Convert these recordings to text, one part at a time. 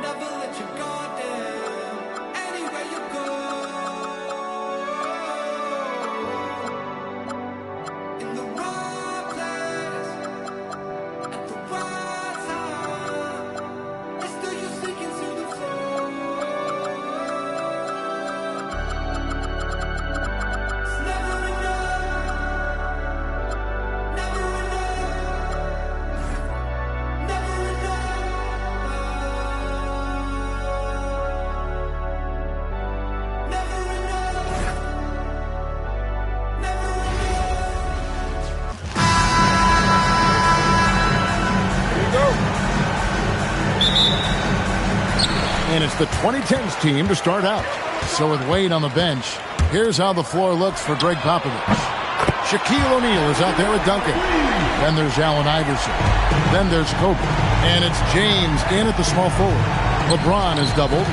Never let your guard down. Anywhere you go. In the right place. At the right time. It's still you sinking to the floor. It's never enough. Never enough. Never enough. Never enough. Never And it's the 2010s team to start out. So with Wade on the bench, here's how the floor looks for Greg Popovich. Shaquille O'Neal is out there with Duncan. Then there's Allen Iverson. Then there's Kobe. And it's James in at the small forward. LeBron is doubled.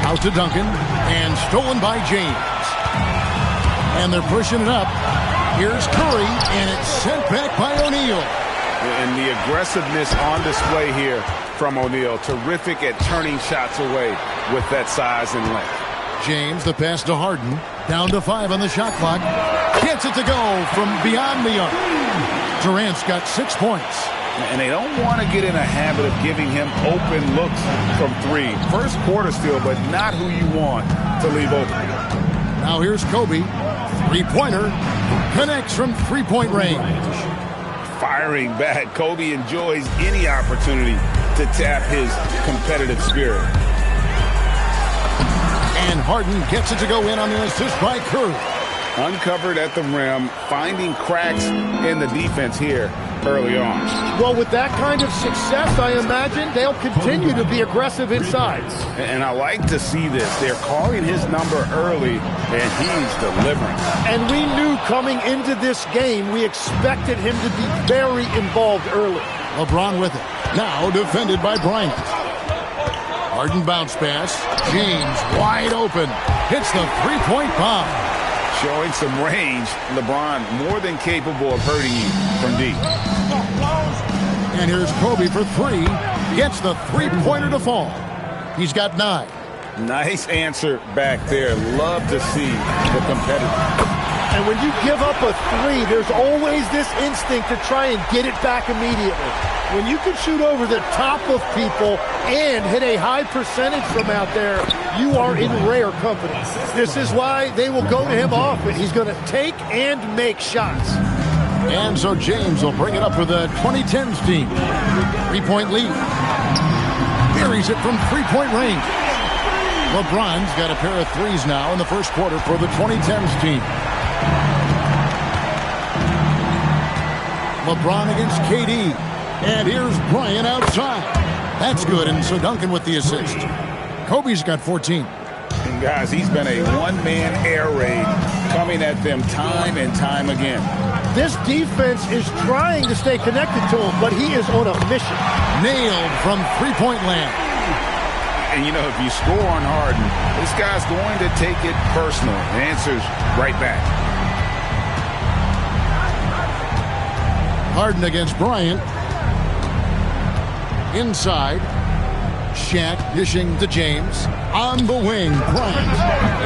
Out to Duncan. And stolen by James. And they're pushing it up. Here's Curry. And it's sent back by O'Neal. And the aggressiveness on display here from O'Neal. Terrific at turning shots away with that size and length. James, the pass to Harden. Down to 5 on the shot clock. Gets it to go from beyond the arc. Durant's got 6 points. And they don't want to get in a habit of giving him open looks from 3. First quarter still, but not who you want to leave open. Now here's Kobe. Three-pointer. Connects from three-point range. Firing back. Kobe enjoys any opportunity to tap his competitive spirit. And Harden gets it to go in on the assist by Curry. Uncovered at the rim, finding cracks in the defense here early on. Well, with that kind of success, I imagine they'll continue to be aggressive inside. And I like to see this. They're calling his number early, and he's delivering. And we knew coming into this game, we expected him to be very involved early. LeBron with it. Now defended by Bryant. Harden bounce pass. James wide open. Hits the three-point bomb. Showing some range. LeBron more than capable of hurting you from deep. And here's Kobe for 3. Gets the three-pointer to fall. He's got 9. Nice answer back there. Love to see the competitor. And when you give up a 3, there's always this instinct to try and get it back immediately. When you can shoot over the top of people and hit a high percentage from out there, you are in rare company. This is why they will go to him often. He's going to take and make shots. And so James will bring it up for the 2010s team. 3-point lead. Buries it from three-point range. LeBron's got a pair of 3s now in the first quarter for the 2010s team. LeBron against KD. And here's Bryant outside. That's good, and so Duncan with the assist. Kobe's got 14. And guys, he's been a one-man air raid coming at them time and time again. This defense is trying to stay connected to him, but he is on a mission. Nailed from three-point land. And, you know, if you score on Harden, this guy's going to take it personal. The answer's right back. Harden against Bryant. Inside. Shaq dishing to James. On the wing, Bryant.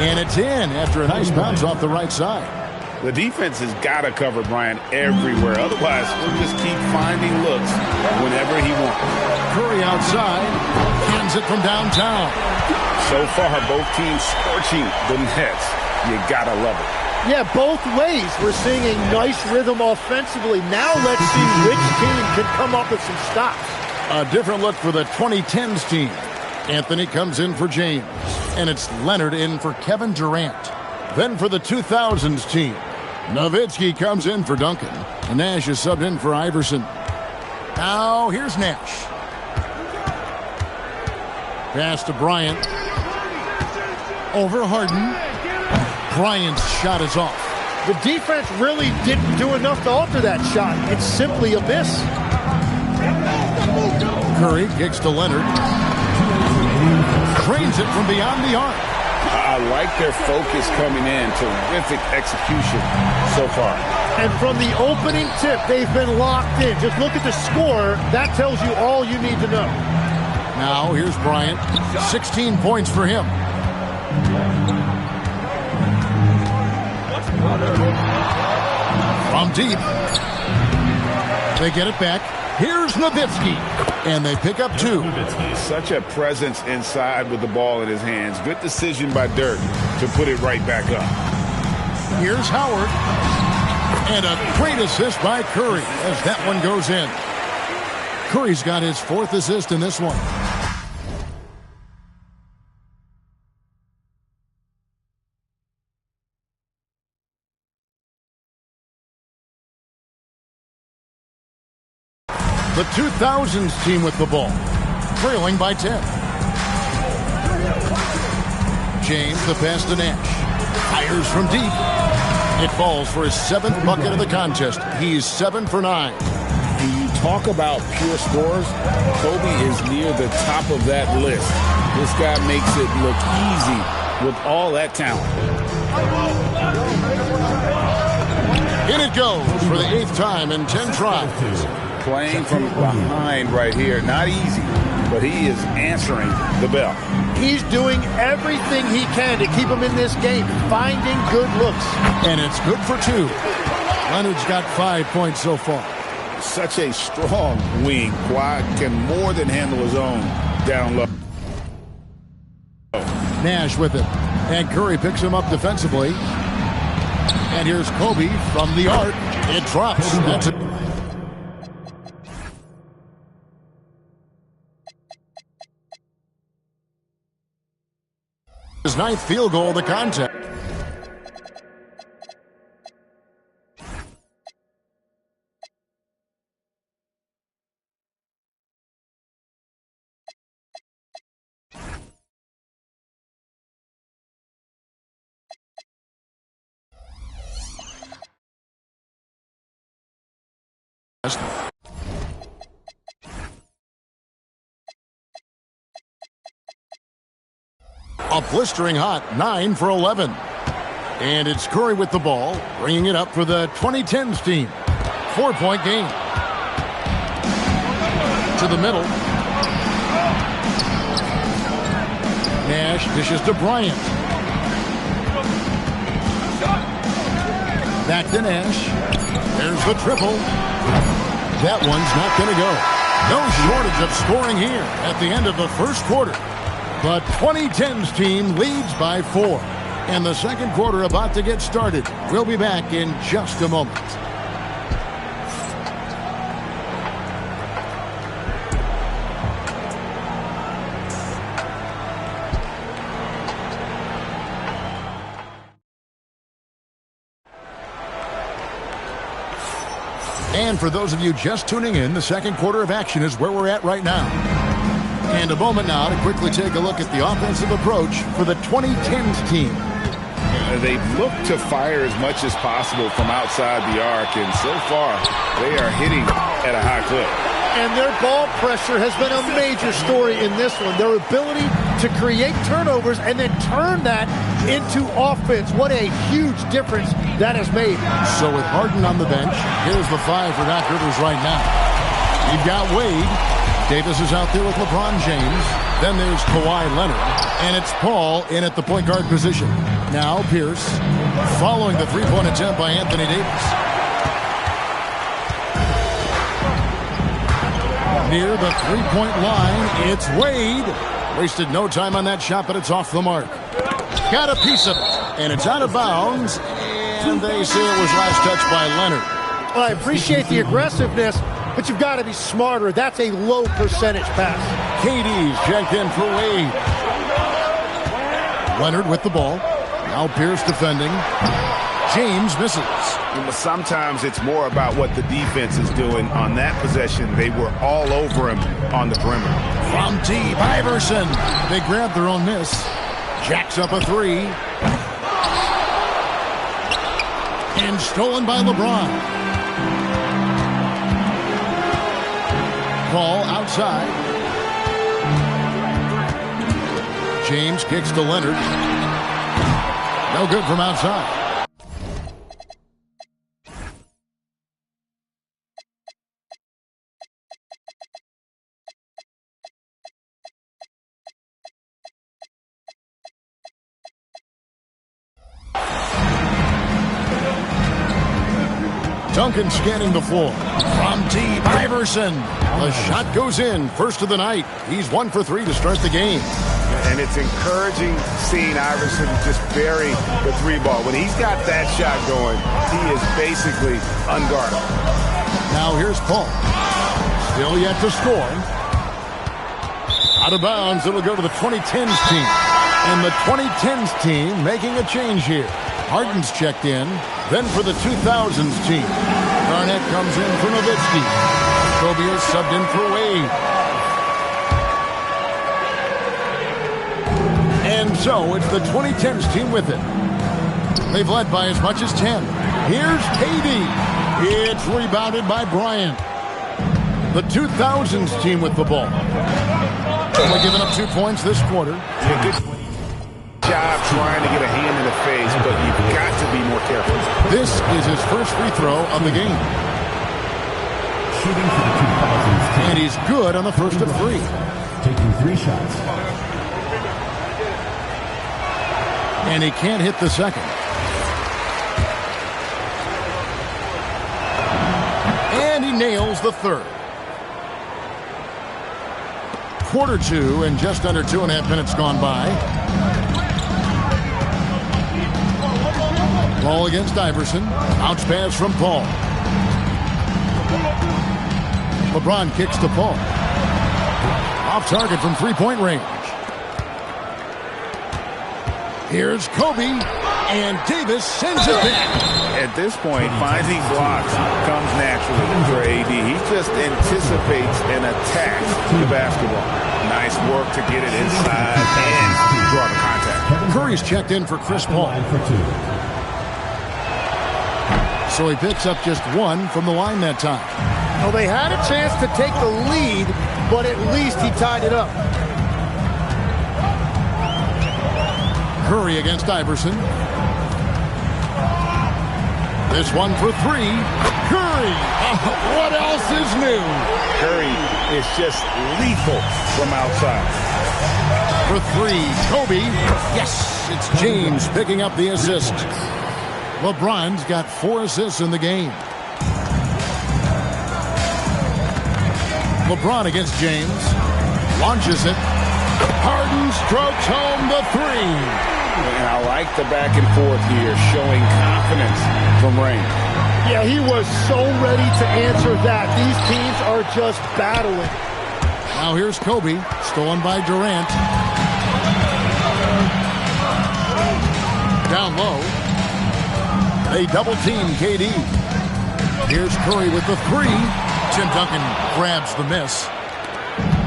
And it's in after a nice bounce off the right side. The defense has got to cover Bryant everywhere. Otherwise, we'll just keep finding looks whenever he wants. Curry outside. Hands it from downtown. So far, both teams scorching the nets. You got to love it. Yeah, both ways. We're seeing a nice rhythm offensively. Now let's see which team can come up with some stops. A different look for the 2010s team. Anthony comes in for James. And it's Leonard in for Kevin Durant. Then for the 2000s team, Nowitzki comes in for Duncan. And Nash is subbed in for Iverson. Now here's Nash. Pass to Bryant. Over Harden. Bryant's shot is off. The defense really didn't do enough to alter that shot. It's simply a miss. Curry kicks to Leonard. Trains it from beyond the arc. I like their focus coming in. Terrific execution so far. And from the opening tip, they've been locked in. Just look at the score. That tells you all you need to know. Now here's Bryant. 16 points for him. From deep. They get it back. Here's Nowitzki. And they pick up 2. Such a presence inside with the ball in his hands. Good decision by Dirk to put it right back up. Here's Howard. And a great assist by Curry as that one goes in. Curry's got his 4th assist in this one. The 2000s team with the ball, trailing by 10. James, the pass to Nash. Fires from deep. It falls for his 7th bucket of the contest. He's 7 for 9. When you talk about pure scorers, Kobe is near the top of that list. This guy makes it look easy with all that talent. In it goes for the 8th time in 10 tries. Playing from behind right here. Not easy, but he is answering the bell. He's doing everything he can to keep him in this game, finding good looks. And it's good for 2. Leonard's got 5 points so far. Such a strong wing. Kawhi can more than handle his own down low. Nash with it. And Curry picks him up defensively. And here's Kobe from the arc. It drops. That's it. His 9th field goal of the contest. A blistering hot 9 for 11. And it's Curry with the ball, bringing it up for the 2010s team. 4-point game. To the middle. Nash dishes to Bryant. Back to Nash. There's the triple. That one's not going to go. No shortage of scoring here at the end of the first quarter. The 2010s team leads by 4. And the second quarter about to get started. We'll be back in just a moment. And for those of you just tuning in, the second quarter of action is where we're at right now. And a moment now to quickly take a look at the offensive approach for the 2010s team. They've looked to fire as much as possible from outside the arc, and so far they are hitting at a high clip. And their ball pressure has been a major story in this one. Their ability to create turnovers and then turn that into offense. What a huge difference that has made. So with Harden on the bench, here's the 5 for Doc Rivers right now. You've got Wade. Davis is out there with LeBron James. Then there's Kawhi Leonard. And it's Paul in at the point guard position. Now Pierce following the three-point attempt by Anthony Davis. Near the three-point line, it's Wade. Wasted no time on that shot, but it's off the mark. Got a piece of it, and it's out of bounds. And they say it was last touched by Leonard. Well, I appreciate the aggressiveness, but you've got to be smarter. That's a low percentage pass. KD's checked in for Wade. Leonard with the ball. Now Pierce defending. James misses. Sometimes it's more about what the defense is doing. On that possession, they were all over him on the perimeter. From deep, Iverson. They grab their own miss. Jacks up a 3. And stolen by LeBron. Ball outside. James kicks to Leonard. No good from outside. Duncan scanning the floor. From deep, Iverson. The shot goes in. First of the night. He's 1 for 3 to start the game. And it's encouraging seeing Iverson just bury the 3-ball. When he's got that shot going, he is basically unguardable. Now here's Paul. Still yet to score. Out of bounds, it'll go to the 2010s team. And the 2010s team making a change here. Harden's checked in. Then for the 2000s team, Garnett comes in for Nowitzki. Kobe is subbed in for Wade. And so it's the 2010s team with it. They've led by as much as 10. Here's KD. It's rebounded by Bryant. The 2000s team with the ball. Only giving up 2 points this quarter. Job trying to get a hand in the face, but you've got to be more careful. This is his first free throw of the game. Shooting for the 2000s team. And he's good on the first of 3. Taking 3 shots. And he can't hit the second. And he nails the third. Quarter 2 and just under 2.5 minutes gone by. Ball against Iverson. Bounce pass from Paul. LeBron kicks to Paul. Off target from 3-point range. Here's Kobe. And Davis sends it back. At this point, finding blocks comes naturally for AD. He just anticipates and attacks the basketball. Nice work to get it inside and draw the contact. Curry's checked in for Chris Paul. So he picks up just 1 from the line that time. Well, they had a chance to take the lead, but at least he tied it up. Curry against Iverson. This one for 3. Curry! What else is new? Curry is just lethal from outside. For 3, Kobe. Yes, it's James picking up the assist. LeBron's got 4 assists in the game. LeBron against James. Launches it. Harden strokes home the 3. And I like the back and forth here, showing confidence from range. Yeah, he was so ready to answer that. These teams are just battling. Now here's Kobe, stolen by Durant. Down low. They double-team KD. Here's Curry with the 3. Tim Duncan grabs the miss.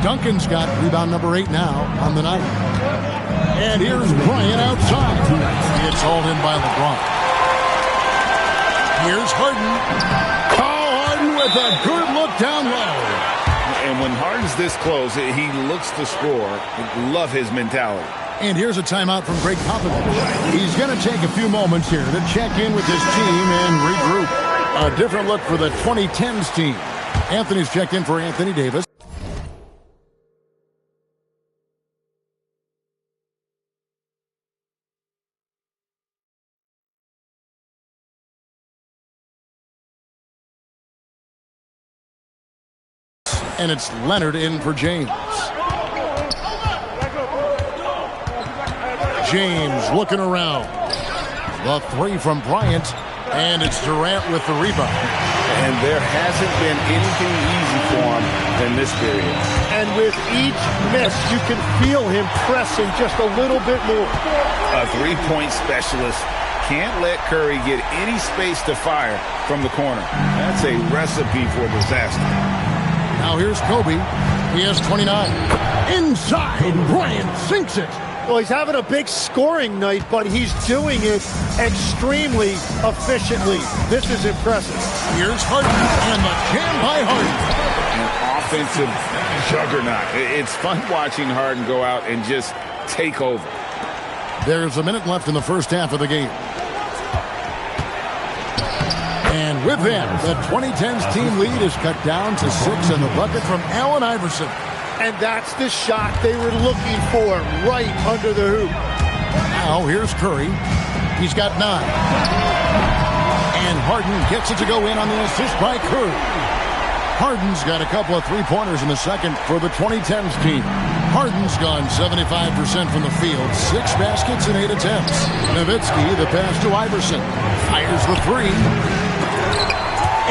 Duncan's got rebound number 8 now on the night. And here's Bryant outside. It's hauled in by LeBron. Here's Harden. Oh, Harden with a good look down low. And when Harden's this close, he looks to score. Love his mentality. And here's a timeout from Greg Popovich. He's going to take a few moments here to check in with his team and regroup. A different look for the 2010s team. Anthony's checked in for Anthony Davis. And it's Leonard in for James. James looking around. The 3 from Bryant. And it's Durant with the rebound. And there hasn't been anything easy for him in this period. And with each miss, you can feel him pressing just a little bit more. A 3-point specialist can't let Curry get any space to fire from the corner. That's a recipe for disaster. Now here's Kobe. He has 29. Inside, Bryant sinks it. Well, he's having a big scoring night, but he's doing it extremely efficiently. This is impressive. Here's Harden, and the jam by Harden. An offensive juggernaut. It's fun watching Harden go out and just take over. There's a minute left in the first half of the game. And with that, the 2010s team lead is cut down to 6 in the bucket from Allen Iverson. And that's the shot they were looking for, right under the hoop. Now here's Curry. He's got 9. And Harden gets it to go in on the assist by Curry. Harden's got a couple of three-pointers in the second for the 2010s team. Harden's gone 75% from the field, 6 baskets and 8 attempts. Nowitzki, the pass to Iverson. Fires the three.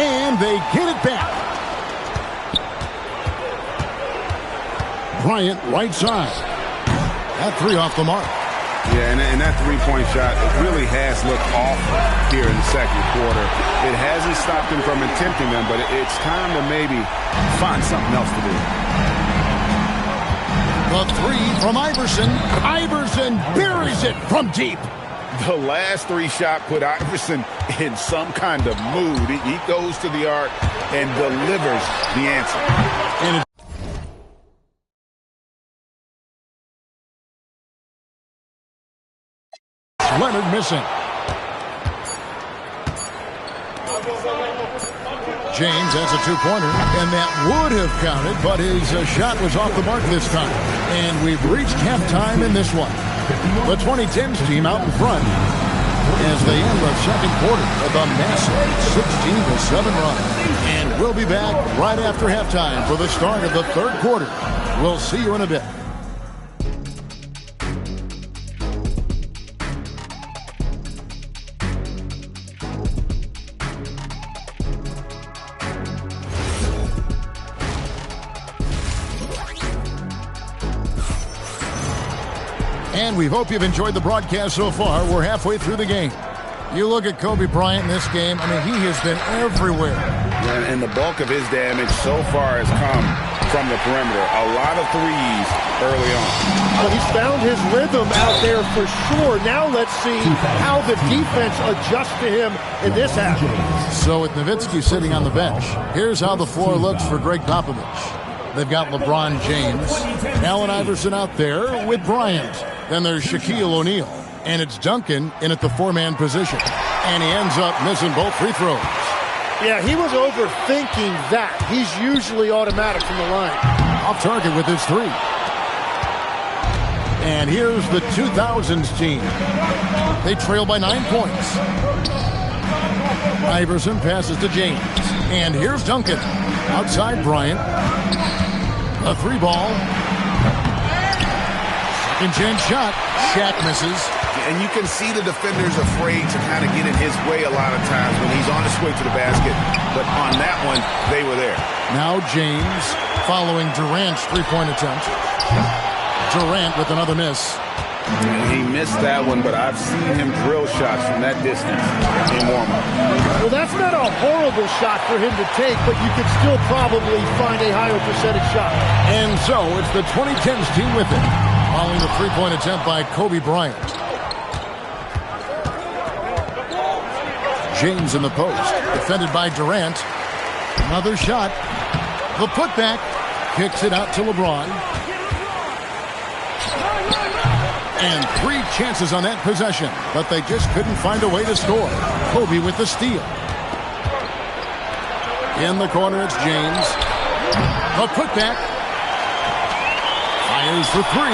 And they get it back. Bryant, right side. That three off the mark. Yeah, and that three-point shot, it really has looked off here in the second quarter. It hasn't stopped him from attempting them, but it's time to maybe find something else to do. The three from Iverson. Iverson buries it from deep. The last three shot put Iverson in some kind of mood. He goes to the arc and delivers the answer. And Leonard missing. James has a two-pointer, and that would have counted, but his shot was off the mark this time. And we've reached halftime in this one. The 2010s team out in front as they end the second quarter with a massive 16-7 run. And we'll be back right after halftime for the start of the third quarter. We'll see you in a bit. And we hope you've enjoyed the broadcast so far. We're halfway through the game. You look at Kobe Bryant in this game, I mean, he has been everywhere. And the bulk of his damage so far has come from the perimeter. A lot of threes early on. Well, he's found his rhythm out there for sure. Now let's see how the defense adjusts to him in this half. So with Nowitzki sitting on the bench, here's how the floor looks for Greg Popovich. They've got LeBron James, Allen Iverson out there with Bryant. Then there's Shaquille O'Neal, and it's Duncan in at the four-man position. And he ends up missing both free throws. Yeah, he was overthinking that. He's usually automatic from the line. Off target with his three. And here's the 2000s team. They trail by 9 points. Iverson passes to James. And here's Duncan. Outside Bryant. A three ball. Second chance shot. Shaq misses. And you can see the defenders afraid to kind of get in his way a lot of times when he's on his way to the basket. But on that one, they were there. Now James following Durant's three-point attempt. Durant with another miss. And he missed that one, but I've seen him drill shots from that distance in warm-up. Well, that's not a horrible shot for him to take, but you could still probably find a higher percentage shot. And so it's the 2010s team with it, following the three-point attempt by Kobe Bryant. James in the post, defended by Durant. Another shot. The putback kicks it out to LeBron. And 3 chances on that possession, but they just couldn't find a way to score. Kobe with the steal. In the corner, it's James. The putback. Fires for 3.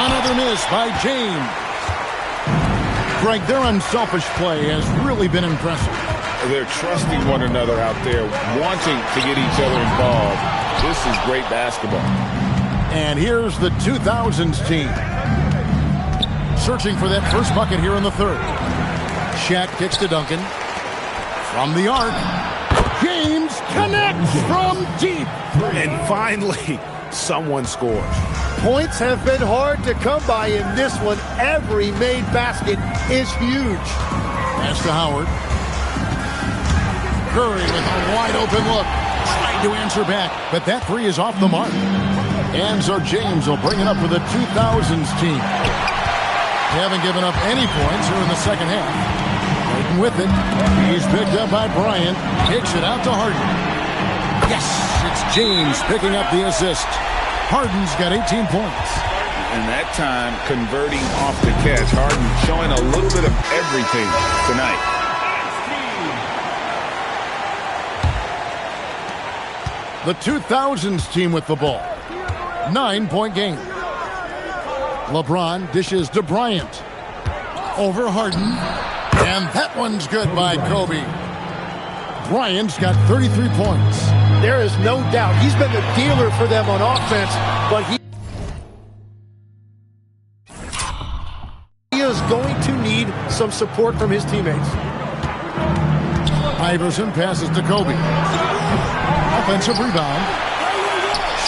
Another miss by James. Greg, their unselfish play has really been impressive. They're trusting one another out there, wanting to get each other involved. This is great basketball. And here's the 2000s team. Searching for that first bucket here in the third. Shaq kicks to Duncan. From the arc. James connects from deep. And finally, someone scores. Points have been hard to come by in this one. Every made basket is huge. Pass to Howard. Curry with a wide open look. Trying to answer back, but that three is off the mark. And so James will bring it up for the 2000s team. They haven't given up any points here in the second half. Waiting with it. He's picked up by Bryant. Kicks it out to Harden. Yes, it's James picking up the assist. Harden's got 18 points. And that time, converting off the catch. Harden showing a little bit of everything tonight. The 2000s team with the ball. 9-point game. LeBron dishes to Bryant. Over Harden. And that one's good by Kobe. Bryant's got 33 points. There is no doubt he's been the dealer for them on offense, but he is going to need some support from his teammates. Iverson passes to Kobe. Offensive rebound.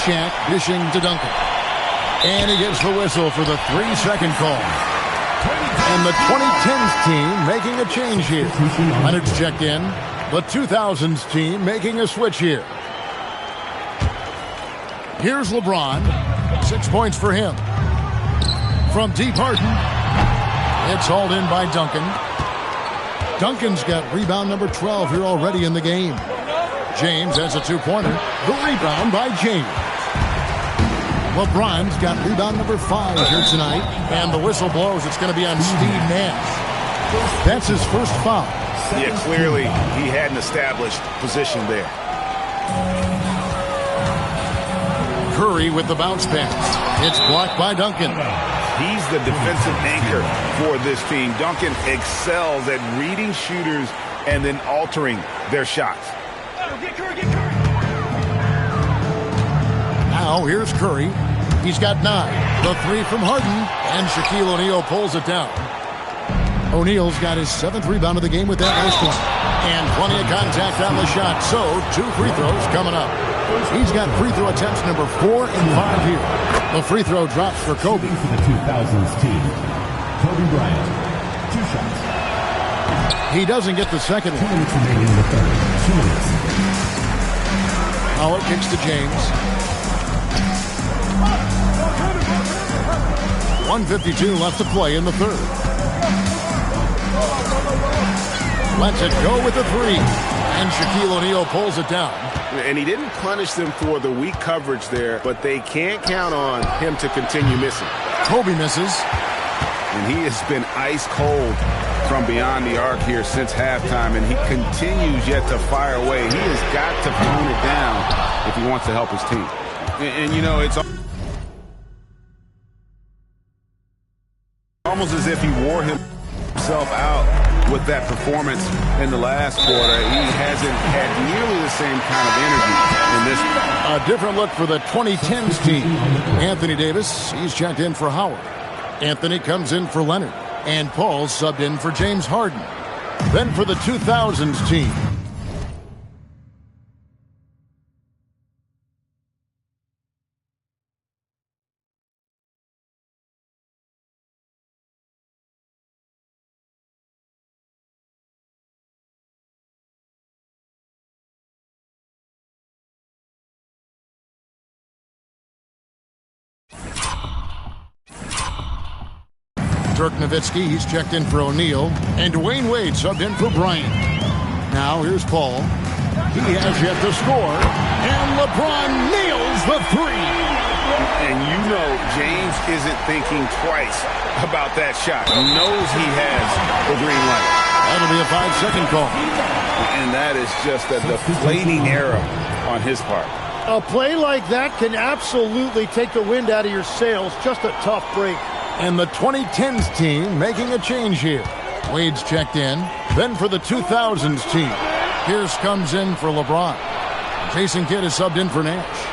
Shaq dishing to Duncan. And he gets the whistle for the 3-second call. And the 2010s team making a change here. Leonard's checked in. The 2000s team making a switch here. Here's LeBron. 6 points for him. From deep, Harden. It's hauled in by Duncan. Duncan's got rebound number 12 here already in the game. James has a two-pointer. The rebound by James. LeBron's got rebound number 5 here tonight. And the whistle blows. It's going to be on Steve Nash. That's his first foul. Yeah, clearly he hadn't established position there. Curry with the bounce pass. It's blocked by Duncan. He's the defensive anchor for this team. Duncan excels at reading shooters and then altering their shots. Now here's Curry. He's got 9. The 3 from Harden. And Shaquille O'Neal pulls it down. O'Neal's got his 7th rebound of the game with that last one. And plenty of contact on the shot. So 2 free throws coming up. He's got free throw attempts number 4 and 5 here. The free throw drops for Kobe. For the 2000s team, Kobe Bryant. 2 shots. He doesn't get the second 2 one. minutes remaining in the third. 2 minutes. Howard kicks to James. 1:52 left to play in the third. Lets it go with the 3. And Shaquille O'Neal pulls it down. And he didn't punish them for the weak coverage there, but they can't count on him to continue missing. Kobe misses. And he has been ice cold from beyond the arc here since halftime, and he continues yet to fire away. He has got to tone it down if he wants to help his team. And you know, it's almost as if he wore himself out with that performance in the last quarter. He hasn't had nearly the same kind of energy in this one. A different look for the 2010s team. Anthony Davis, he's checked in for Howard. Anthony comes in for Leonard. And Paul subbed in for James Harden. Then for the 2000s team. Dirk Nowitzki, he's checked in for O'Neal. And Dwayne Wade subbed in for Bryant. Now here's Paul. He has yet to score. And LeBron nails the 3. And you know James isn't thinking twice about that shot. He knows he has the green light. That'll be a 5-second call. And that is just a deflating error on his part. A play like that can absolutely take the wind out of your sails. Just a tough break. And the 2010s team making a change here. Wade's checked in. Then for the 2000s team. Pierce comes in for LeBron. Jason Kidd is subbed in for Nash.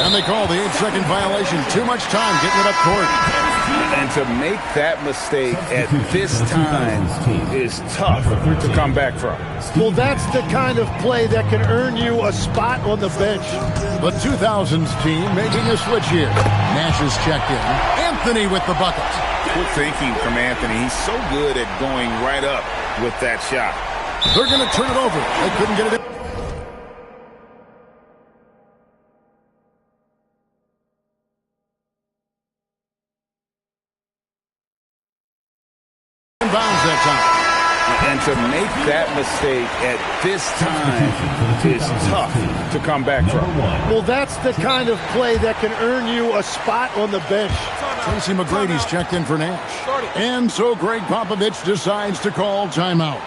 And they call the 8-second violation. Too much time getting it up court. And to make that mistake at this time is tough to come back from. Well, that's the kind of play that can earn you a spot on the bench. The 2000s team making a switch here. Nash is checked in. Anthony with the bucket. Good thinking from Anthony. He's so good at going right up with that shot. They're going to turn it over. They couldn't get it in. Bounds that time. And to make that mistake at this time is tough to come back from. Well, that's the kind of play that can earn you a spot on the bench. Tracy McGrady's checked in for Nash. And so Greg Popovich decides to call timeout.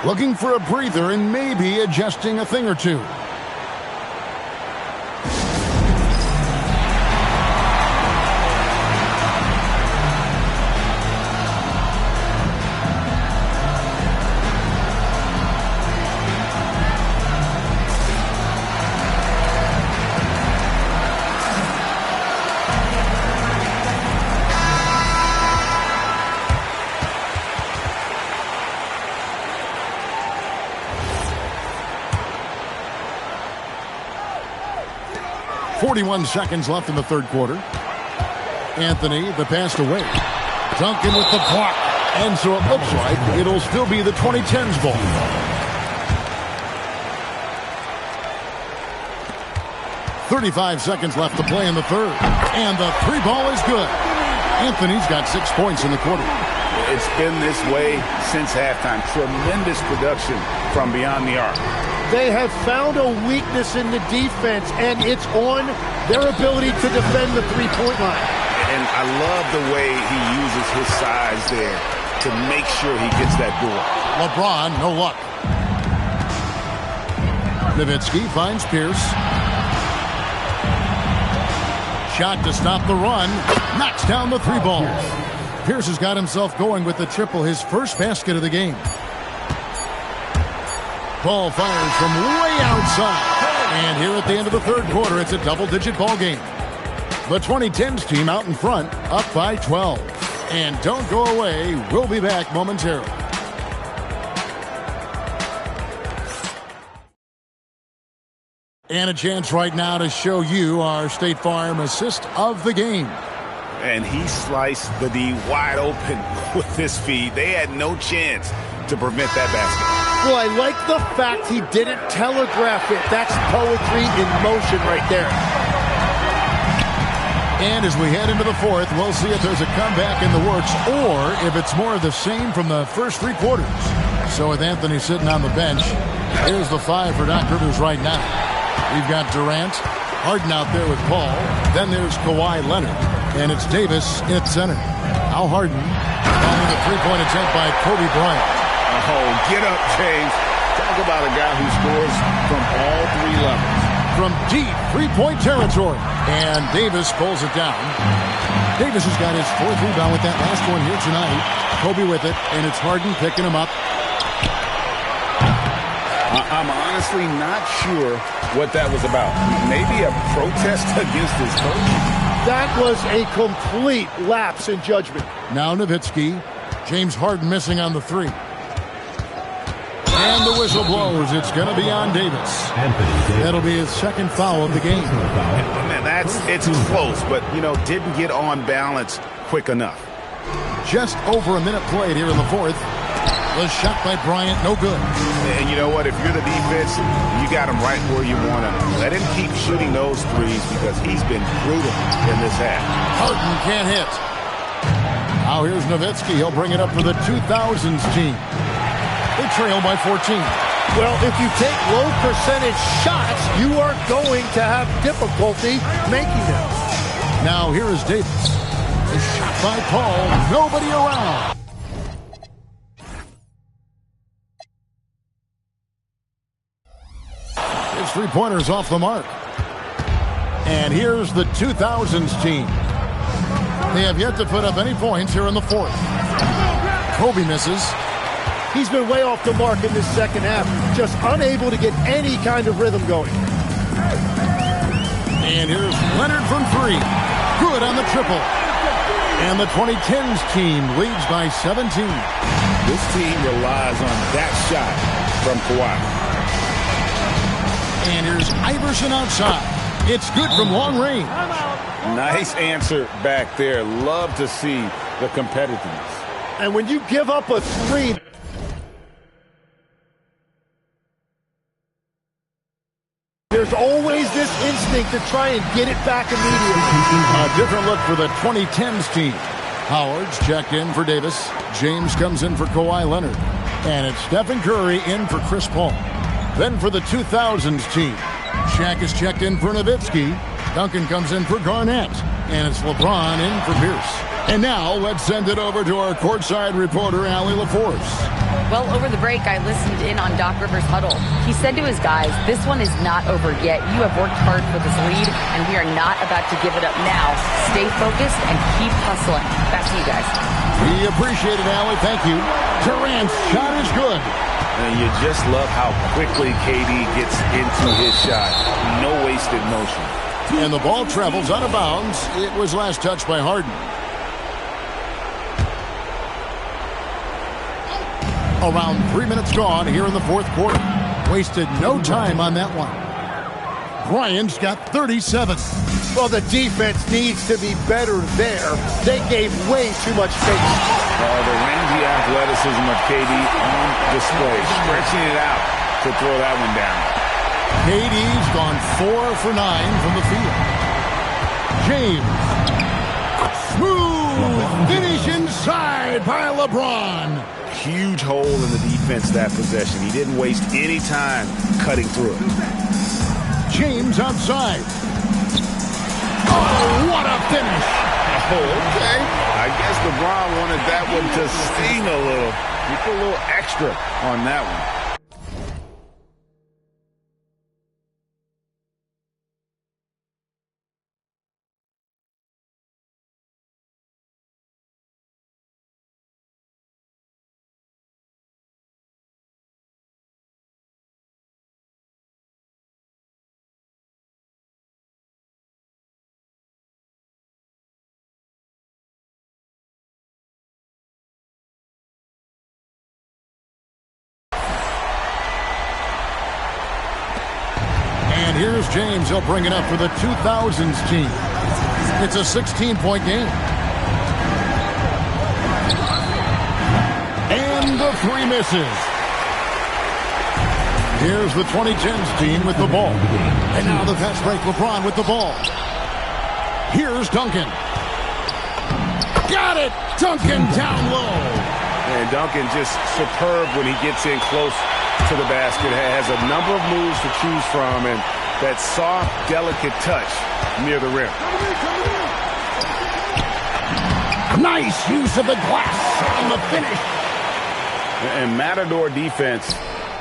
Looking for a breather and maybe adjusting a thing or two. 41 seconds left in the third quarter. Anthony, the pass to Wade. Duncan with the block. And so it looks like it'll still be the 2010s ball. .35 seconds left to play in the third. And the three ball is good. Anthony's got 6 points in the quarter. It's been this way since halftime. Tremendous production from beyond the arc. They have found a weakness in the defense, and it's on their ability to defend the three-point line. And I love the way he uses his size there to make sure he gets that door. LeBron, no luck. Nowitzki finds Pierce. Shot to stop the run. Knocks down the three ball. Pierce has got himself going with the triple, his first basket of the game. Ball fires from way outside. And here at the end of the third quarter, it's a double-digit ball game. The 2010s team out in front, up by 12. And don't go away. We'll be back momentarily. And a chance right now to show you our State Farm assist of the game. And he sliced the D wide open with his feed. They had no chance to prevent that basket. Well, I like the fact he didn't telegraph it. That's poetry in motion right there. And as we head into the fourth, we'll see if there's a comeback in the works or if it's more of the same from the first three quarters. So with Anthony sitting on the bench, here's the five for Doc Rivers right now. We've got Durant, Harden out there with Paul. Then there's Kawhi Leonard. And it's Davis at center. Al Harden following a three-point attempt by Kobe Bryant. Oh, get up, James. Talk about a guy who scores from all three levels. From deep three-point territory. And Davis pulls it down. Davis has got his fourth rebound with that last one here tonight. Kobe with it, and it's Harden picking him up. I'm honestly not sure what that was about. Maybe a protest against his coach? That was a complete lapse in judgment. Now Nowitzki. James Harden missing on the three. And the whistle blows. It's going to be on Davis. That'll be his second foul of the game. Man, it's close, but, didn't get on balance quick enough. Just over a minute played here in the fourth. The shot by Bryant, no good. And you know what? If you're the defense, you got him right where you want him. Let him keep shooting those threes because he's been brutal in this half. Harden can't hit. Now here's Nowitzki. He'll bring it up for the 2000s team. They trail by 14. Well, if you take low percentage shots, you are going to have difficulty making them. Now here is Davis. A shot by Paul. Nobody around. His three-pointer's off the mark. And here's the 2000s team. They have yet to put up any points here in the fourth. Kobe misses. He's been way off the mark in this second half. Just unable to get any kind of rhythm going. And here's Leonard from three. Good on the triple. And the 2010s team leads by 17. This team relies on that shot from Kawhi. And here's Iverson outside. It's good from long range. Nice answer back there. Love to see the competitiveness. And when you give up a three, there's always this instinct to try and get it back immediately. A different look for the 2010s team. Howard's checked in for Davis. James comes in for Kawhi Leonard. And it's Stephen Curry in for Chris Paul. Then for the 2000s team, Shaq is checked in for Nowitzki. Duncan comes in for Garnett. And it's LeBron in for Pierce. And now let's send it over to our courtside reporter, Allie LaForce. Well, over the break, I listened in on Doc Rivers' huddle. He said to his guys, this one is not over yet. You have worked hard for this lead, and we are not about to give it up now. Stay focused and keep hustling. Back to you guys. We appreciate it, Allie. Thank you. Durant's shot is good. And you just love how quickly KD gets into his shot. No wasted motion. And the ball travels out of bounds. It was last touched by Harden. Around 3 minutes gone here in the fourth quarter. Wasted no time on that one. Bryant's got 37. Well, the defense needs to be better there. They gave way too much space. The rangy athleticism of KD on display, stretching it out to throw that one down. KD's gone 4 for 9 from the field. James. Smooth finish inside by LeBron. Huge hole in the defense that possession. He didn't waste any time cutting through it. James outside. Oh, what a finish. Oh, okay. I guess LeBron wanted that one to sting a little. He put a little extra on that one. And here's James. He'll bring it up for the 2000s team. It's a 16-point game. And the three misses. Here's the 2010s team with the ball. And now the fast break. LeBron with the ball. Here's Duncan. Got it! Duncan down low. And Duncan just superb when he gets in close to the basket. Has a number of moves to choose from, and that soft, delicate touch near the rim. Nice use of the glass on the finish. And Matador defense,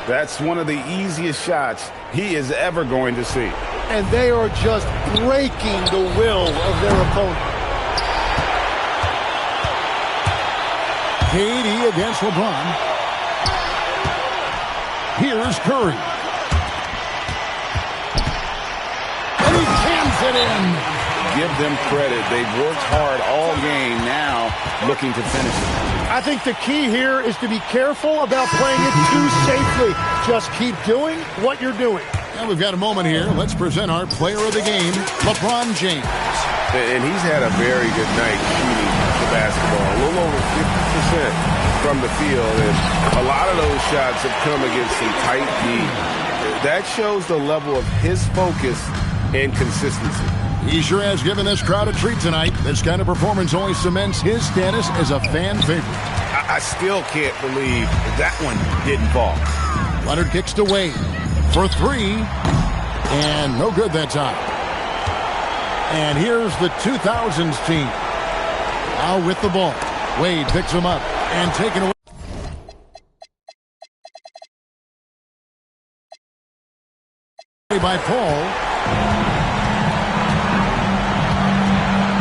that's one of the easiest shots he is ever going to see. And they are just breaking the will of their opponent. KD against LeBron. Here's Curry. And he cans it in. Give them credit. They've worked hard all game, now looking to finish it. I think the key here is to be careful about playing it too safely. Just keep doing what you're doing. Now we've got a moment here. Let's present our player of the game, LeBron James. And he's had a very good night shooting the basketball. A little over 50% from the field. And a lot of those shots have come against some tight D. That shows the level of his focus and consistency. He sure has given this crowd a treat tonight. This kind of performance only cements his status as a fan favorite. I still can't believe that one didn't fall. Leonard kicks to Wade for three. And no good that time. And here's the 2000s team. Now with the ball. Wade picks him up and taken away by Paul.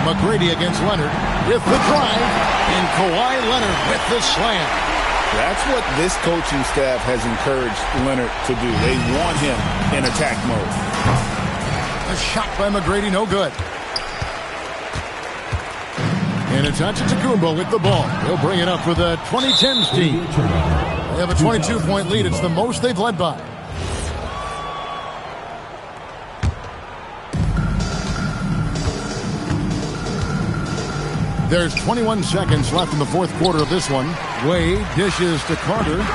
McGrady against Leonard with the drive. And Kawhi Leonard with the slam. That's what this coaching staff has encouraged Leonard to do. They want him in attack mode. A shot by McGrady, no good. And it's Antetokounmpo with the ball. He'll bring it up for the 2010s team. They have a 22-point lead. It's the most they've led by. There's 21 seconds left in the fourth quarter of this one. Wade dishes to Carter.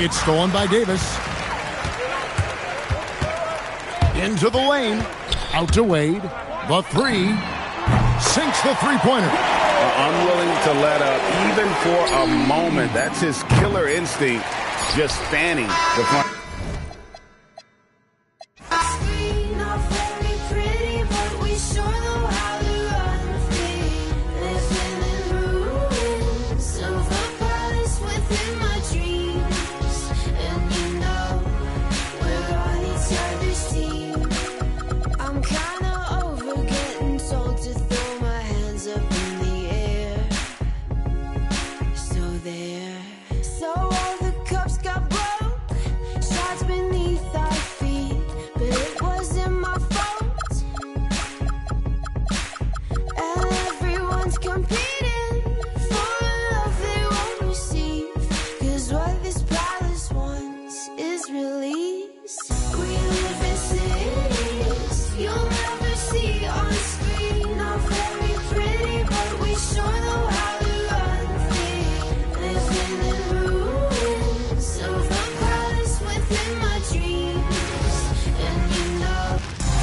It's stolen by Davis. Into the lane. Out to Wade. The three. Sinks the three-pointer. Unwilling to let up even for a moment. That's his killer instinct. Just fanning the front. So all the cups got broke.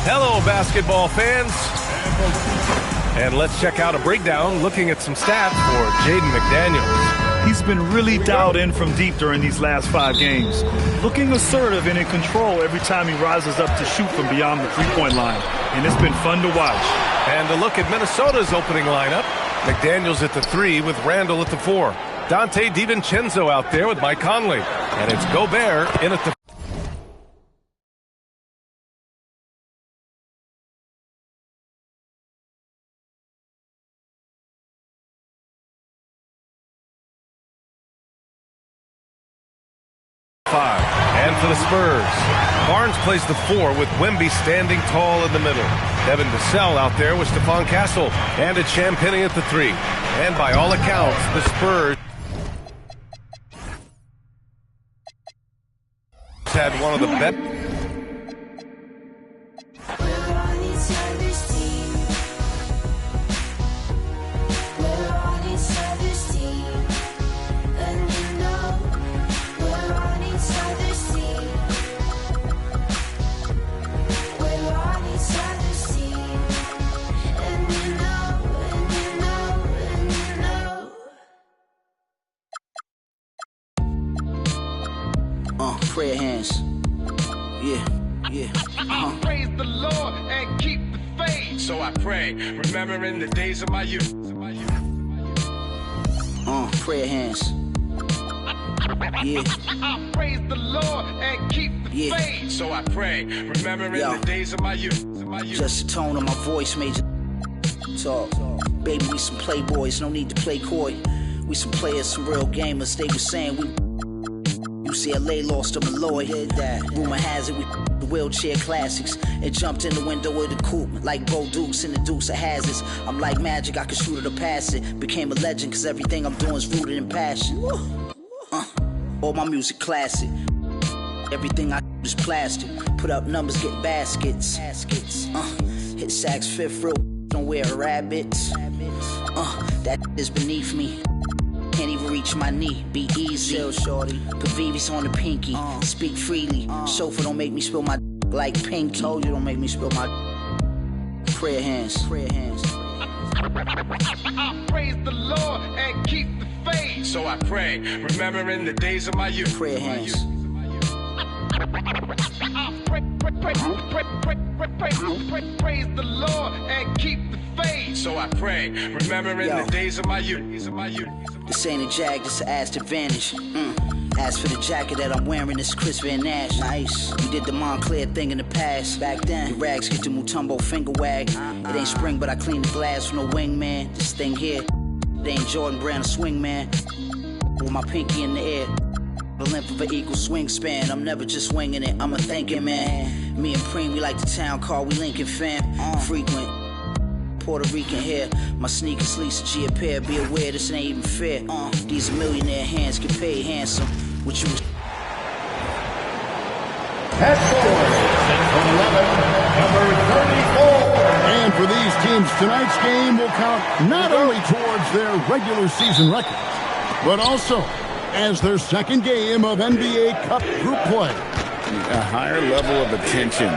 Hello, basketball fans. And let's check out a breakdown looking at some stats for Jaden McDaniels. He's been really dialed in from deep during these last 5 games. Looking assertive and in control every time he rises up to shoot from beyond the three-point line. And it's been fun to watch. And a look at Minnesota's opening lineup. McDaniels at the 3 with Randall at the 4. Dante DiVincenzo out there with Mike Conley. And it's Gobert in at the 5. And for the Spurs, Barnes plays the 4 with Wemby standing tall in the middle. Devin Vassell out there with Stephon Castle. And it's Champagnie at the 3. And by all accounts, the Spurs had one of the best. Prayer hands. Yeah. Praise the Lord and keep the faith. So I pray, remembering the days of my youth. Prayer hands. Yeah. Praise the Lord and keep the faith. So I pray, remembering the days of my youth. Just the tone of my voice made you talk. Baby, we some playboys, no need to play coy. We some players, some real gamers. They was saying we UCLA lost to Malloy. Rumor has it we the wheelchair classics and jumped in the window of the coupe like Bo Dukes in the Dukes of Hazards. I'm like magic, I can shoot it or pass it. Became a legend cause everything I'm doing is rooted in passion. All my music classic. Everything I do is plastic. Put up numbers, get baskets. Hit sacks, fifth row, don't wear rabbits. That is beneath me. Can't even reach my knee, be easy. Chill, shorty. Put VVs on the pinky. Speak freely. Chauffeur, don't make me spill my like Pinky. Told you, don't make me spill my prayer hands. Prayer hands. Praise the Lord and keep the faith. So I pray, remembering the days of my youth. Prayer hands. Praise the Lord and keep the faith. So I pray, remembering the days of my youth. This ain't a Jag, this a Aston Vantage. As for the jacket that I'm wearing, it's Chris Van Nash. Nice. We did the Montclair thing in the past. Back then, the rags get the Mutombo finger wag. It ain't spring, but I clean the glass with no wingman. This thing here, it ain't Jordan Brand, a swing man. With my pinky in the air. The length of an equal swing span. I'm never just winging it, I'm a thinking man. Me and Preem, we like the town car, we Lincoln fam. Frequent. Puerto Rican hair, my sneakers Lisa G a pair. Be aware, this ain't even fair. These millionaire hands get paid handsome. What you Head forward, number 34. And for these teams, tonight's game will count not only towards their regular season record, but also as their second game of NBA Cup group play. A higher level of attention.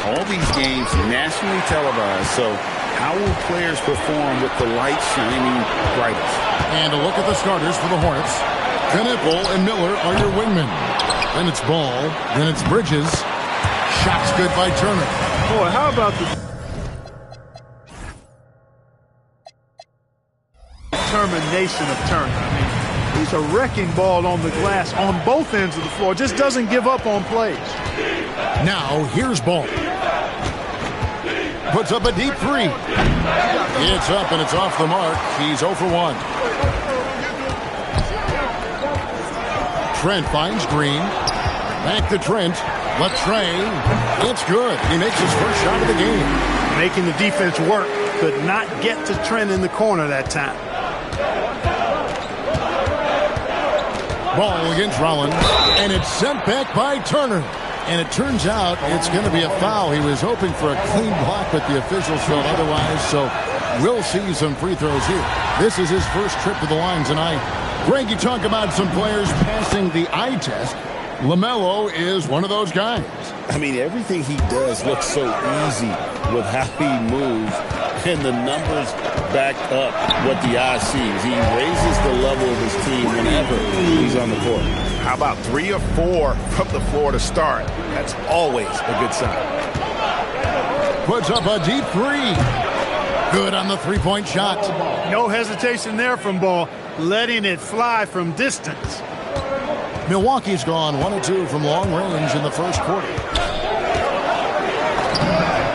All these games nationally televised, so how will players perform with the light shining brightest? And a look at the starters for the Hornets. Knipple and Miller are your wingmen. Then it's Ball. Then it's Bridges. Shots good by Turner. Boy, how about the determination of Turner? I mean, he's a wrecking ball on the glass on both ends of the floor. Just doesn't give up on plays. Now, here's Ball. Puts up a deep 3. It's up and it's off the mark. He's 0 for 1. Trent finds Green. Back to Trent. Latrey. It's good. He makes his first shot of the game. Making the defense work. Could not get to Trent in the corner that time. Ball against Rollins. And it's sent back by Turner. And it turns out it's going to be a foul. He was hoping for a clean block, but the officials felt otherwise. So we'll see some free throws here. This is his first trip to the line tonight. Greg, you talk about some players passing the eye test. LaMelo is one of those guys. I mean, everything he does looks so easy with how he moves, and the numbers back up what the eye sees. He raises the level of his team whenever he's on the court. How about 3 or 4 from the floor to start? That's always a good sign. Puts up a deep three. Good on the three-point shot. No hesitation there from Ball, letting it fly from distance. Milwaukee's gone 1 of 2 from long range in the first quarter.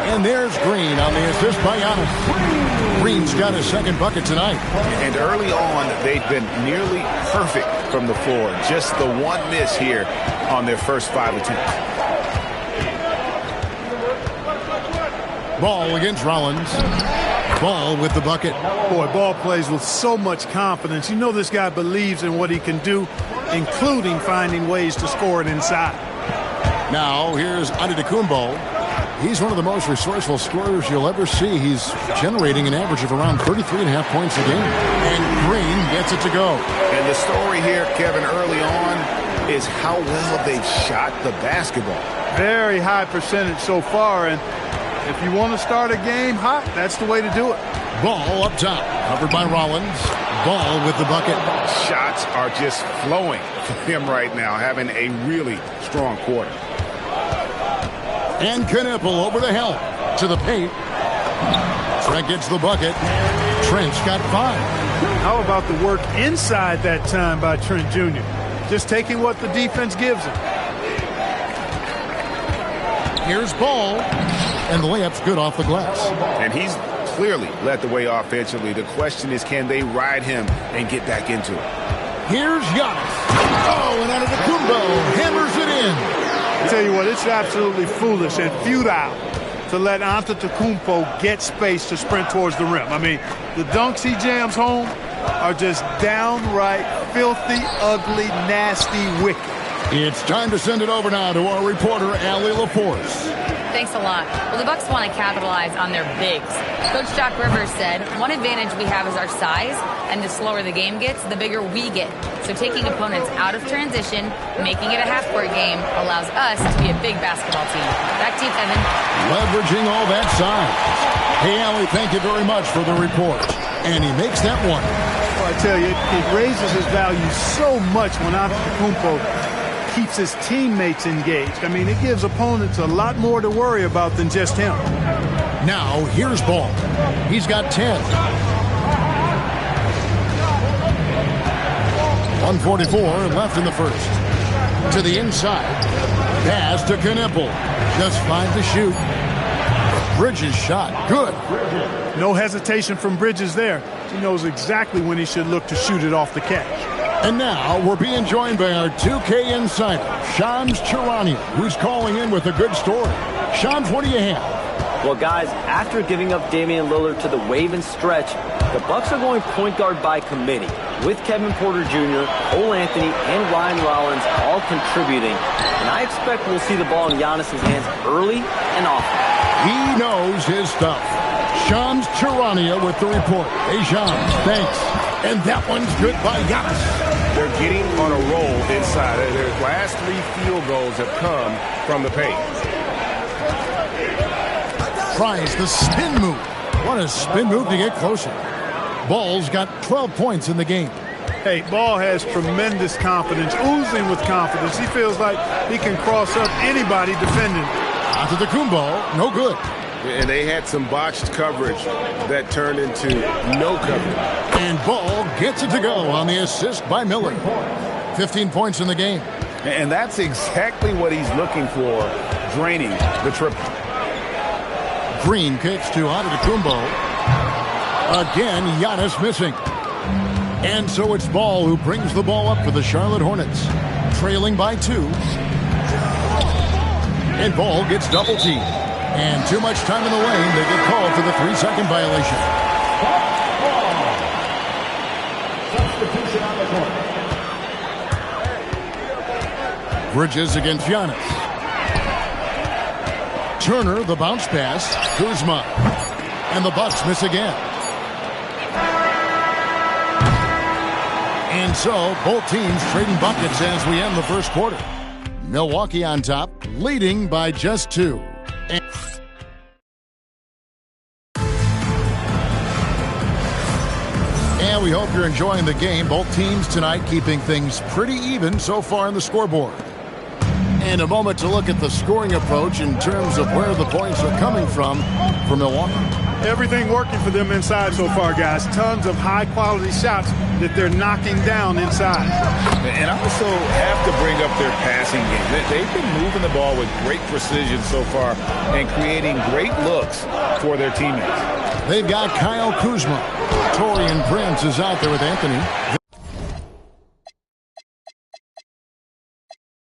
And there's Green on the assist by Giannis. Green's got his second bucket tonight. And early on, they've been nearly perfect from the floor. Just the one miss here on their first 5 attempts. Ball against Rollins. Ball with the bucket. Boy, Ball plays with so much confidence. You know this guy believes in what he can do, including finding ways to score it inside. Now, here's Antetokounmpo. He's one of the most resourceful scorers you'll ever see. He's generating an average of around 33.5 points a game. And Green gets it to go. And the story here, Kevin, early on is how well they've shot the basketball. Very high percentage so far, and if you want to start a game hot, that's the way to do it. Ball up top, covered by Rollins. Ball with the bucket. Shots are just flowing for him right now, having a really strong quarter. And Knipple over the help to the paint. Trent gets the bucket. Trent's got 5. How about the work inside that time by Trent Jr.? Just taking what the defense gives him. Here's Ball. And the layup's good off the glass. And he's clearly led the way offensively. The question is, can they ride him and get back into it? Here's Giannis. Oh, and Antetokounmpo hammers it in. I tell you what, it's absolutely foolish and futile to let Antetokounmpo get space to sprint towards the rim. I mean, the dunks he jams home are just downright filthy, ugly, nasty, wicked. It's time to send it over now to our reporter, Allie LaForce. Thanks a lot. Well, the Bucks want to capitalize on their bigs. Coach Doc Rivers said, one advantage we have is our size, and the slower the game gets, the bigger we get. So taking opponents out of transition, making it a half-court game, allows us to be a big basketball team. Back to you, Kevin. Leveraging all that size. Hey, Allie, thank you very much for the report. And he makes that one. Well, I tell you, it raises his value so much when Antetokounmpo keeps his teammates engaged. I mean, it gives opponents a lot more to worry about than just him. Now, here's Ball. He's got 10. 1:44 left in the first. To the inside. Pass to Knipple. Just 5 to shoot. Bridges shot. Good. No hesitation from Bridges there. He knows exactly when he should look to shoot it off the catch. And now we're being joined by our 2K insider, Shams Charania, who's calling in with a good story. Shams, what do you have? Well, guys, after giving up Damian Lillard to the wave and stretch, the Bucks are going point guard by committee, with Kevin Porter Jr., Cole Anthony, and Ryan Rollins all contributing. And I expect we'll see the ball in Giannis' hands early and often. He knows his stuff. Shams Charania with the report. Hey, Shams, thanks. And that one's good by Giannis. They're getting on a roll inside. Their last 3 field goals have come from the paint. Tries the spin move. What a spin move to get closer. Ball's got 12 points in the game. Hey, Ball has tremendous confidence, oozing with confidence. He feels like he can cross up anybody defending. Antetokounmpo, no good. And they had some botched coverage that turned into no coverage. And Ball gets it to go on the assist by Miller. 15 points in the game. And that's exactly what he's looking for, draining the triple. Green kicks to Antetokounmpo. Again, Giannis missing. And so it's Ball who brings the ball up for the Charlotte Hornets. Trailing by 2. And Ball gets double teamed. And too much time in the lane, they get called for the 3-second violation. Substitution on the court. Bridges against Giannis. Turner, the bounce pass. Kuzma. And the Bucks miss again. And so, both teams trading buckets as we end the first quarter. Milwaukee on top, leading by just 2. And we hope you're enjoying the game. Both teams tonight keeping things pretty even so far on the scoreboard. And a moment to look at the scoring approach in terms of where the points are coming from for Milwaukee. Everything working for them inside so far, guys. Tons of high-quality shots that they're knocking down inside. And I also have to bring up their passing game. They've been moving the ball with great precision so far and creating great looks for their teammates. They've got Kyle Kuzma. Torian Prince is out there with Anthony.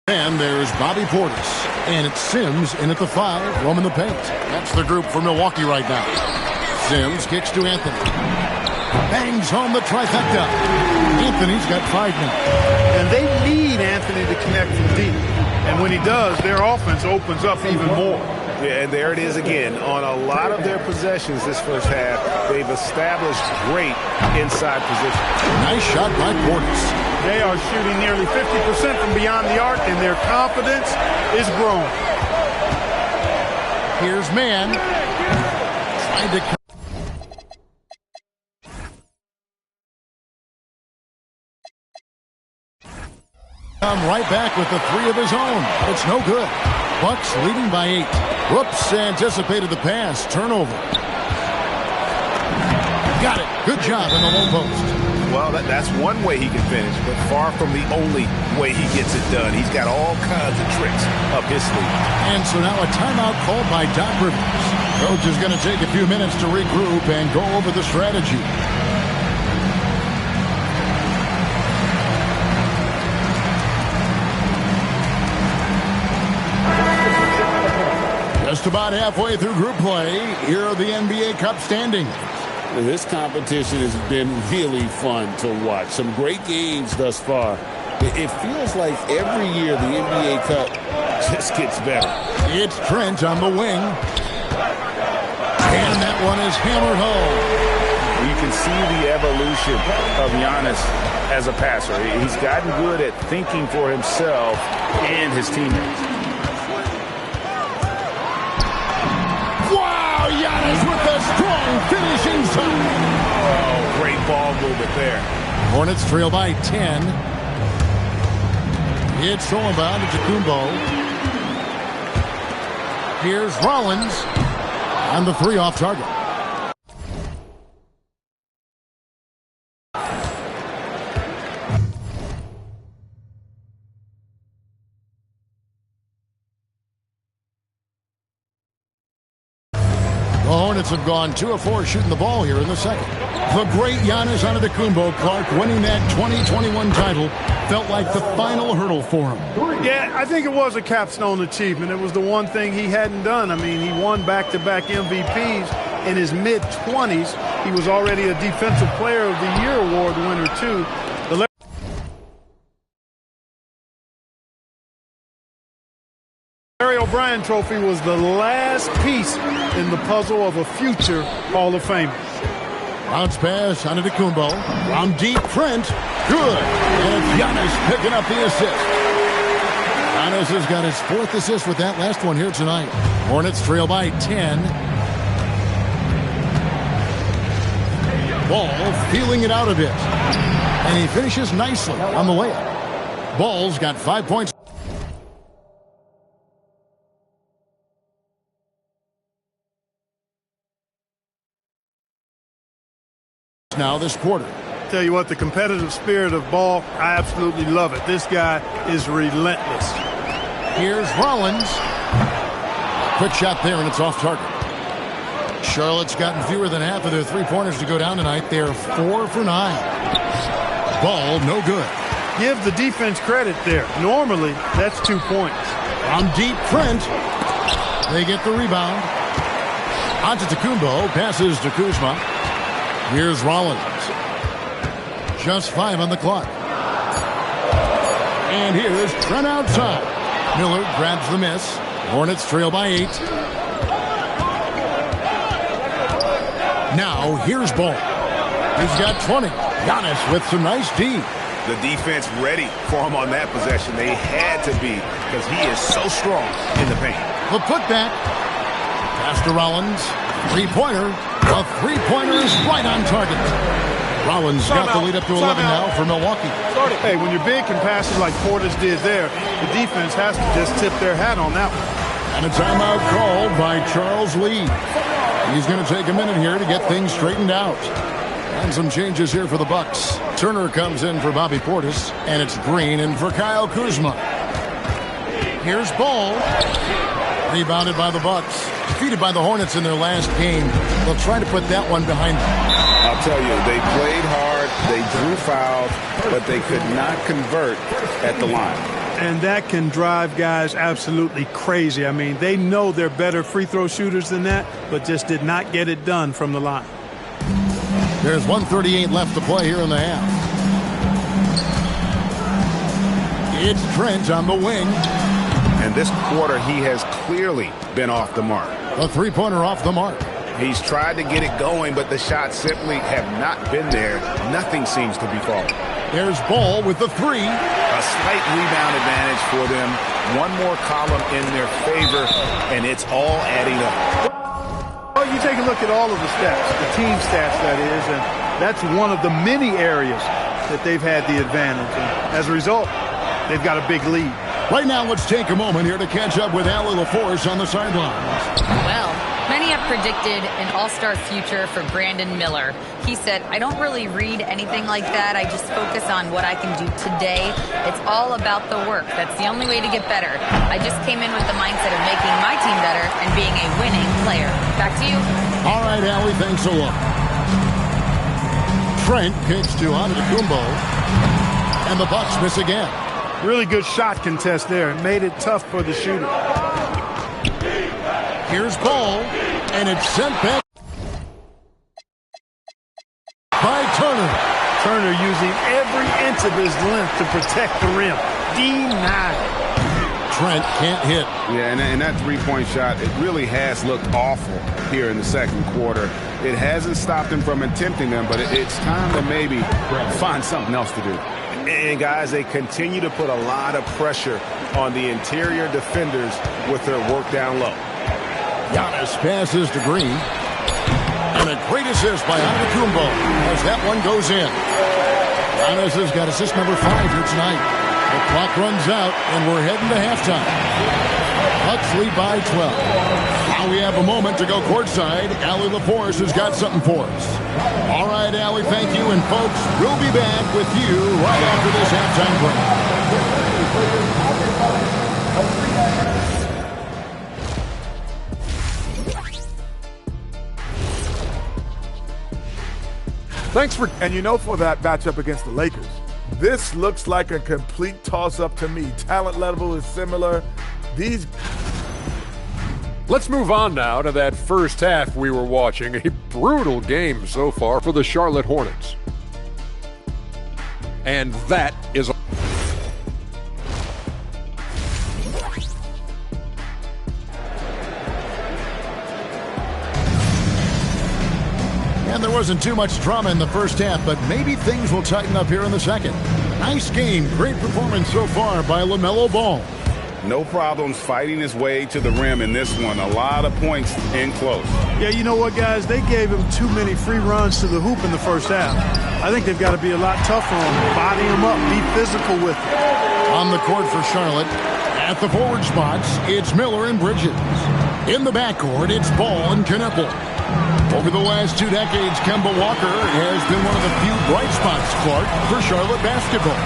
And there's Bobby Portis. And it's Sims in at the 5, roaming the paint. That's the group for Milwaukee right now. Sims kicks to Anthony. Bangs home the trifecta. Anthony's got 5 now. And they need Anthony to connect from deep. And when he does, their offense opens up even more. Yeah, and there it is again. On a lot of their possessions this first half, they've established great inside position. Nice shot by Portis. They are shooting nearly 50% from beyond the arc, and their confidence is growing. Here's Mann. Trying to come right back with the 3 of his own. It's no good. Bucks leading by 8. Whoops, anticipated the pass. Turnover. Got it. Good job in the low post. Well, that's one way he can finish, but far from the only way he gets it done. He's got all kinds of tricks up his sleeve. And so now a timeout called by Doc Rivers. Coach is going to take a few minutes to regroup and go over the strategy. Just about halfway through group play, here are the NBA Cup standings. This competition has been really fun to watch. Some great games thus far. It feels like every year the NBA Cup just gets better. It's Trent on the wing. And that one is hammered home. You can see the evolution of Giannis as a passer. He's gotten good at thinking for himself and his teammates. Wow, Giannis with the strong finishing shot. Oh, great ball movement there. Hornets trail by 10. It's thrown bound to Kumbo. Here's Rollins on the 3 off target. The Hornets have gone 2 of 4 shooting the ball here in the second. The great Giannis Antetokounmpo, Clark, winning that 2021 title felt like the final hurdle for him. Yeah, I think it was a capstone achievement. It was the one thing he hadn't done. I mean, he won back-to-back MVPs in his mid-20s. He was already a Defensive Player of the Year award winner, too. The Larry O'Brien Trophy was the last piece in the puzzle of a future Hall of Famer. Bounce pass on Antetokounmpo. From deep, Trent. Good. And Giannis picking up the assist. Giannis has got his 4th assist with that last one here tonight. Hornets trail by 10. Ball feeling it out a bit. And he finishes nicely on the layup. Ball's got 5 points. Now this quarter. Tell you what, the competitive spirit of Ball, I absolutely love it. This guy is relentless. Here's Rollins. Quick shot there, and it's off target. Charlotte's gotten fewer than half of their 3-pointers to go down tonight. They're 4 for 9. Ball, no good. Give the defense credit there. Normally, that's 2 points. From deep, Trent. They get the rebound. Antetokounmpo passes to Kuzma. Here's Rollins. Just 5 on the clock. And here's Trent outside. Miller grabs the miss. Hornets trail by 8. Now here's Ball. He's got 20. Giannis with some nice D. The defense ready for him on that possession. They had to be because he is so strong in the paint. The putback. Pass to Rollins. Three-pointer. The three-pointer is right on target. Rollins got the lead up to 11 now for Milwaukee. Hey, when you're big and passes like Portis did there, the defense has to just tip their hat on that one. And a timeout called by Charles Lee. He's going to take a minute here to get things straightened out. And some changes here for the Bucks. Turner comes in for Bobby Portis, and it's Green in for Kyle Kuzma. Here's Ball. Rebounded by the Bucks. Defeated by the Hornets in their last game. They'll try to put that one behind them. I'll tell you, they played hard, they drew fouls, but they could not convert at the line. And that can drive guys absolutely crazy. I mean, they know they're better free throw shooters than that, but just did not get it done from the line. There's 1:38 left to play here in the half. It's Trent on the wing. And this quarter, he has clearly been off the mark. A three-pointer off the mark. He's tried to get it going, but the shots simply have not been there. Nothing seems to be falling. There's Ball with the three. A slight rebound advantage for them. One more column in their favor, and it's all adding up. Well, you take a look at all of the stats, the team stats, that is, and that's one of the many areas that they've had the advantage. And as a result, they've got a big lead. Right now, let's take a moment here to catch up with Allie LaForce on the sidelines. Well, many have predicted an all-star future for Brandon Miller. He said, I don't really read anything like that. I just focus on what I can do today. It's all about the work. That's the only way to get better. I just came in with the mindset of making my team better and being a winning player. Back to you. All right, Allie, thanks a lot. Trent kicks to Antetokounmpo, and the Bucks miss again. Really good shot contest there. It made it tough for the shooter. Here's Ball, and it's sent back by Turner. Turner using every inch of his length to protect the rim. Denied. Trent can't hit. Yeah, and that three-point shot, it really has looked awful here in the second quarter. It hasn't stopped him from attempting them, but it's time to maybe find something else to do. And, guys, they continue to put a lot of pressure on the interior defenders with their work down low. Giannis passes to Green. And a great assist by Antetokounmpo as that one goes in. Giannis has got assist number 5 here tonight. The clock runs out, and we're heading to halftime. Bucks lead by 12. Now we have a moment to go courtside. Allie LaForce has got something for us. All right, Allie, thank you. And, folks, we'll be back with you right after this halftime break. Thanks for, and for that matchup against the Lakers, this looks like a complete toss-up to me. Talent level is similar. Let's move on now to that first half we were watching. A brutal game so far for the Charlotte Hornets. And that is... And there wasn't too much drama in the first half, but maybe things will tighten up here in the second. Nice game. Great performance so far by LaMelo Ball. No problems fighting his way to the rim in this one. A lot of points in close. Yeah, you know what, guys? They gave him too many free runs to the hoop in the first half. I think they've got to be a lot tougher on him. Body him up. Be physical with him. On the court for Charlotte, at the forward spots, it's Miller and Bridges. In the backcourt, it's Ball and Kneppel. Over the last 2 decades, Kemba Walker has been one of the few bright spots, Clark, for Charlotte basketball.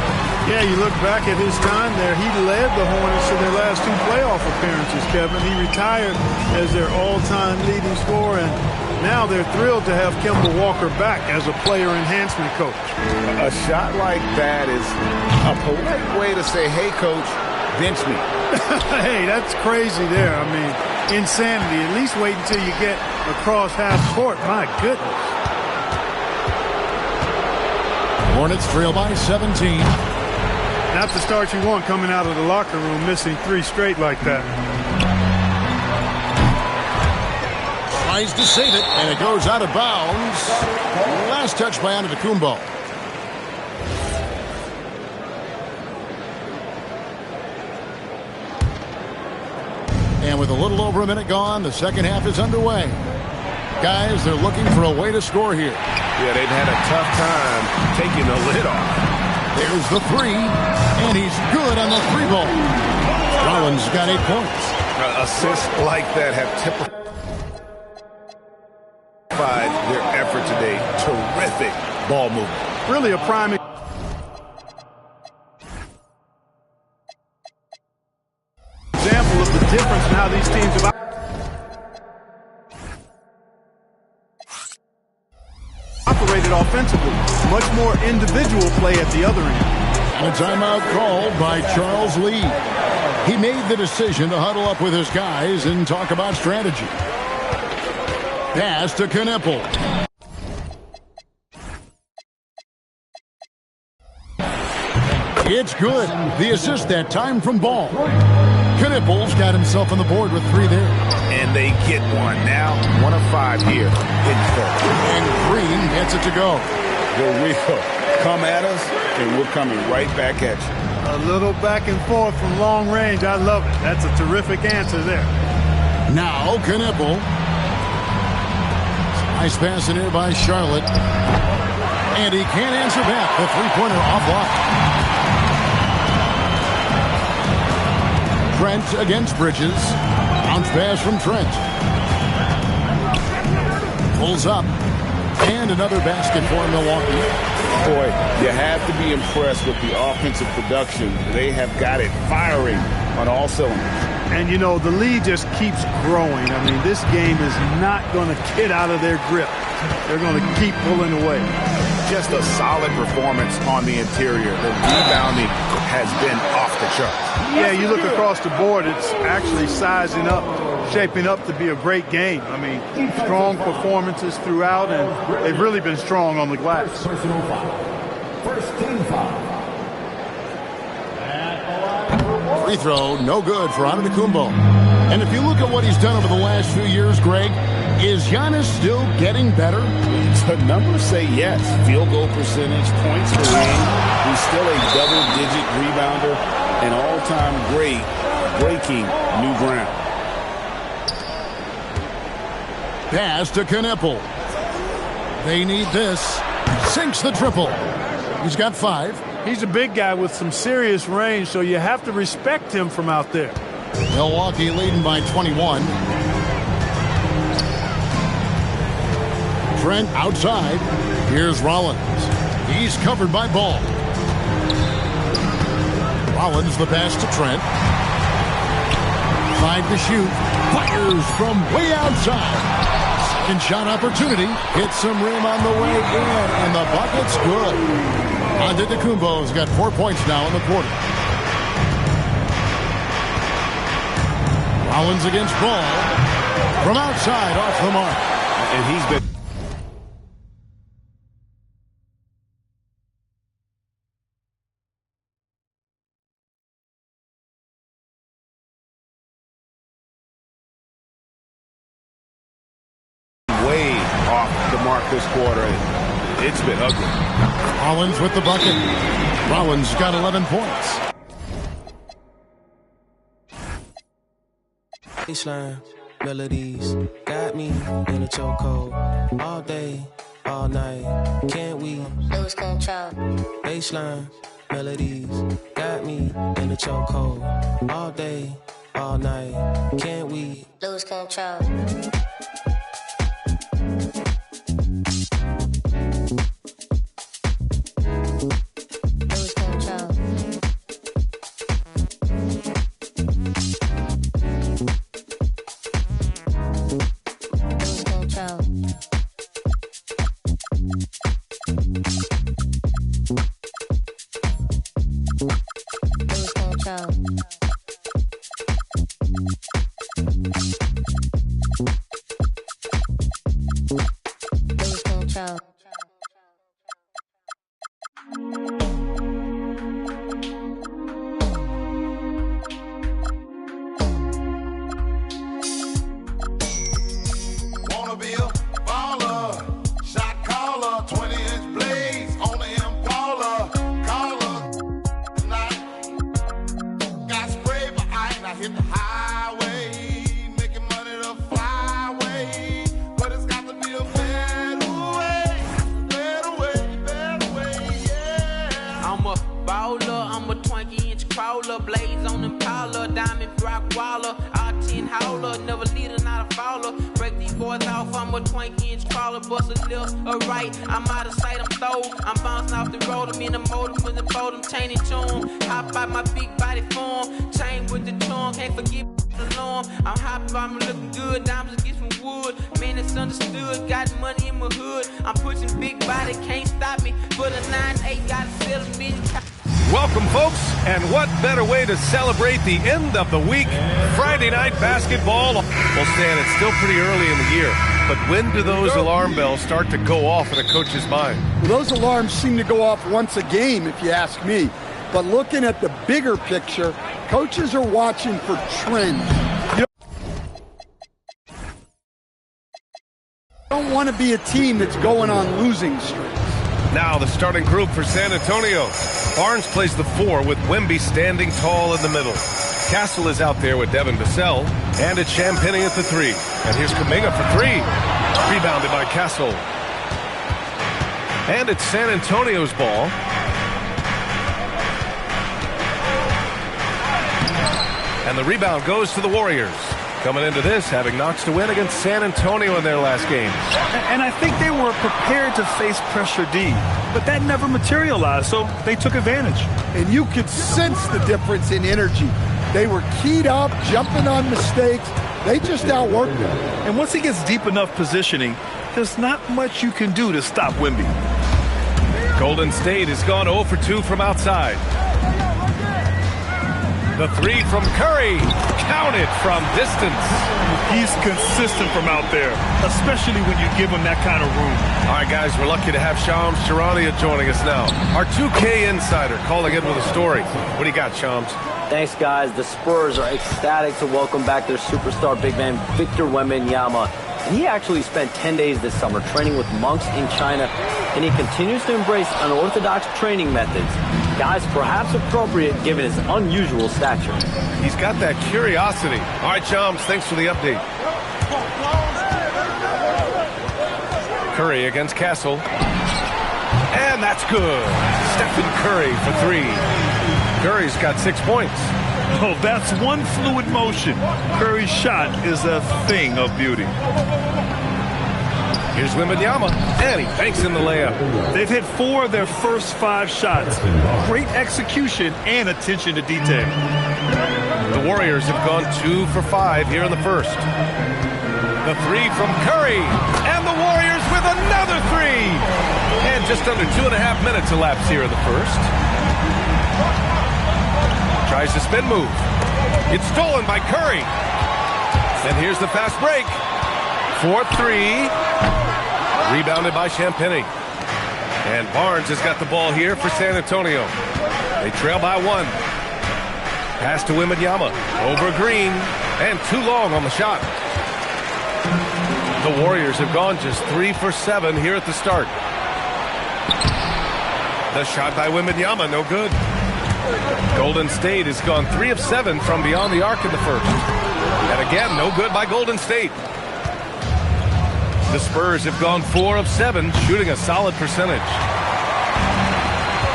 Yeah, you look back at his time there, he led the Hornets to their last 2 playoff appearances, Kevin. He retired as their all-time leading scorer, and now they're thrilled to have Kemba Walker back as a player enhancement coach. A shot like that is a polite way to say, hey, coach, bench me. Hey, that's crazy there. I mean, insanity. At least wait until you get across half court. My goodness. Hornets trail by 17. Not the start you want coming out of the locker room, missing 3 straight like that. Tries to save it, and it goes out of bounds. Last touch by Antetokounmpo. And with a little over a minute gone, the second half is underway. Guys, they're looking for a way to score here. Yeah, they've had a tough time taking the lid off. There's the three, and he's good on the three ball. Rollins got 8 points. Assists like that have typified their effort today. Terrific ball movement. Really a prime example of the difference in how these teams have operated offensively. Much more individual play at the other end. And a timeout called by Charles Lee. He made the decision to huddle up with his guys and talk about strategy. Pass to Knipple. It's good. The assist that time from Ball. Knipple's got himself on the board with 3 there. And they get one. Now 1 of 5 here in third. And Green gets it to go. Here we go. Come at us, and we're coming right back at you. A little back and forth from long range. I love it. That's a terrific answer there. Now Knipple. Nice pass in here by Charlotte. And he can't answer back. The three-pointer offline. Trent against Bridges. Bounce pass from Trent. Pulls up. And another basket for Milwaukee. Boy, you have to be impressed with the offensive production. They have got it firing on all cylinders. And, you know, the lead just keeps growing. I mean, this game is not going to get out of their grip. They're going to keep pulling away. Just a solid performance on the interior. The rebounding has been off the charts. Yeah, you look across the board, it's actually sizing up, shaping up to be a great game. I mean, strong performances throughout, and they've really been strong on the glass. First team foul. Free throw, no good for Antetokounmpo. And if you look at what he's done over the last few years, Greg, is Giannis still getting better? The numbers say yes. Field goal percentage, points per game. He's still a double-digit rebounder, an all-time great, breaking new ground. Pass to Knipple. They need this. Sinks the triple. He's got 5. He's a big guy with some serious range, so you have to respect him from out there. Milwaukee leading by 21. Trent outside. Here's Rollins. He's covered by Ball. Rollins the pass to Trent. 5 to shoot. Fires from way outside. Second shot opportunity. Hits some rim on the way in, and the bucket's good. Antetokounmpo's got 4 points now in the quarter. Rollins against Ball. From outside, off the mark. And he's been way off the mark this quarter. It's been ugly. Rollins with the bucket. Rollins got 11 points. Baseline melodies got me in a chokehold all day, all night. Can't we lose control? Baseline melodies got me in a chokehold all day, all night. Can't we lose control? Hit the highway. Waller. Our 10 howler, never leader, not a fouler. Break these boys off, I'm a 20-inch crawler. Bust a left or right, I'm out of sight, I'm throw. I'm bouncing off the road, I'm in the motor with the boat, I'm chaining tune. Hop out my big body form, chain with the charm, can't forget the alarm. I'm hopping, I'm looking good, diamonds get some wood. Man, it's understood, got money in my hood. I'm pushing big body, can't stop me. For the 9-8, gotta sell a million. Welcome, folks, and what better way to celebrate the end of the week? Friday night basketball. Well, Stan, it's still pretty early in the year, but when do those alarm bells start to go off in a coach's mind? Well, those alarms seem to go off once a game, if you ask me. But looking at the bigger picture, coaches are watching for trends. You don't want to be a team that's going on losing streaks. Now the starting group for San Antonio. Barnes plays the 4 with Wemby standing tall in the middle. Castle is out there with Devin Vassell, and it's Champagnie at the 3. And here's Kuminga for 3. Rebounded by Castle. And it's San Antonio's ball. And the rebound goes to the Warriors. Coming into this, having knocks to win against San Antonio in their last game. And I think they were prepared to face pressure D, but that never materialized, so they took advantage. And you could sense the difference in energy. They were keyed up, jumping on mistakes. They just outworked them. And once he gets deep enough positioning, there's not much you can do to stop Wemby. Golden State has gone 0 for 2 from outside. The 3 from Curry, counted from distance. He's consistent from out there, especially when you give him that kind of room. All right, guys, we're lucky to have Shams Charania joining us now. Our 2K insider calling in with a story. What do you got, Shams? Thanks, guys. The Spurs are ecstatic to welcome back their superstar big man, Victor Wembanyama. And he actually spent 10 days this summer training with monks in China, and he continues to embrace unorthodox training methods. Guys, perhaps appropriate given his unusual stature. He's got that curiosity. All right, Shams, thanks for the update. Curry against Castle. And that's good. Stephen Curry for 3. Curry's got 6 points. Oh, that's one fluid motion. Curry's shot is a thing of beauty. Here's Wembanyama, and he banks in the layup. They've hit 4 of their first 5 shots. Great execution and attention to detail. The Warriors have gone 2 for 5 here in the first. The 3 from Curry, and the Warriors with another 3. And just under 2.5 minutes elapsed here in the first. Tries the spin move. It's stolen by Curry. And here's the fast break. 4-3. Rebounded by Champagnie. And Barnes has got the ball here for San Antonio. They trail by 1. Pass to Wembanyama. Over Green. And too long on the shot. The Warriors have gone just 3 for 7 here at the start. The shot by Wembanyama, no good. Golden State has gone 3 of 7 from beyond the arc in the first. And again, no good by Golden State. The Spurs have gone 4 of 7, shooting a solid percentage.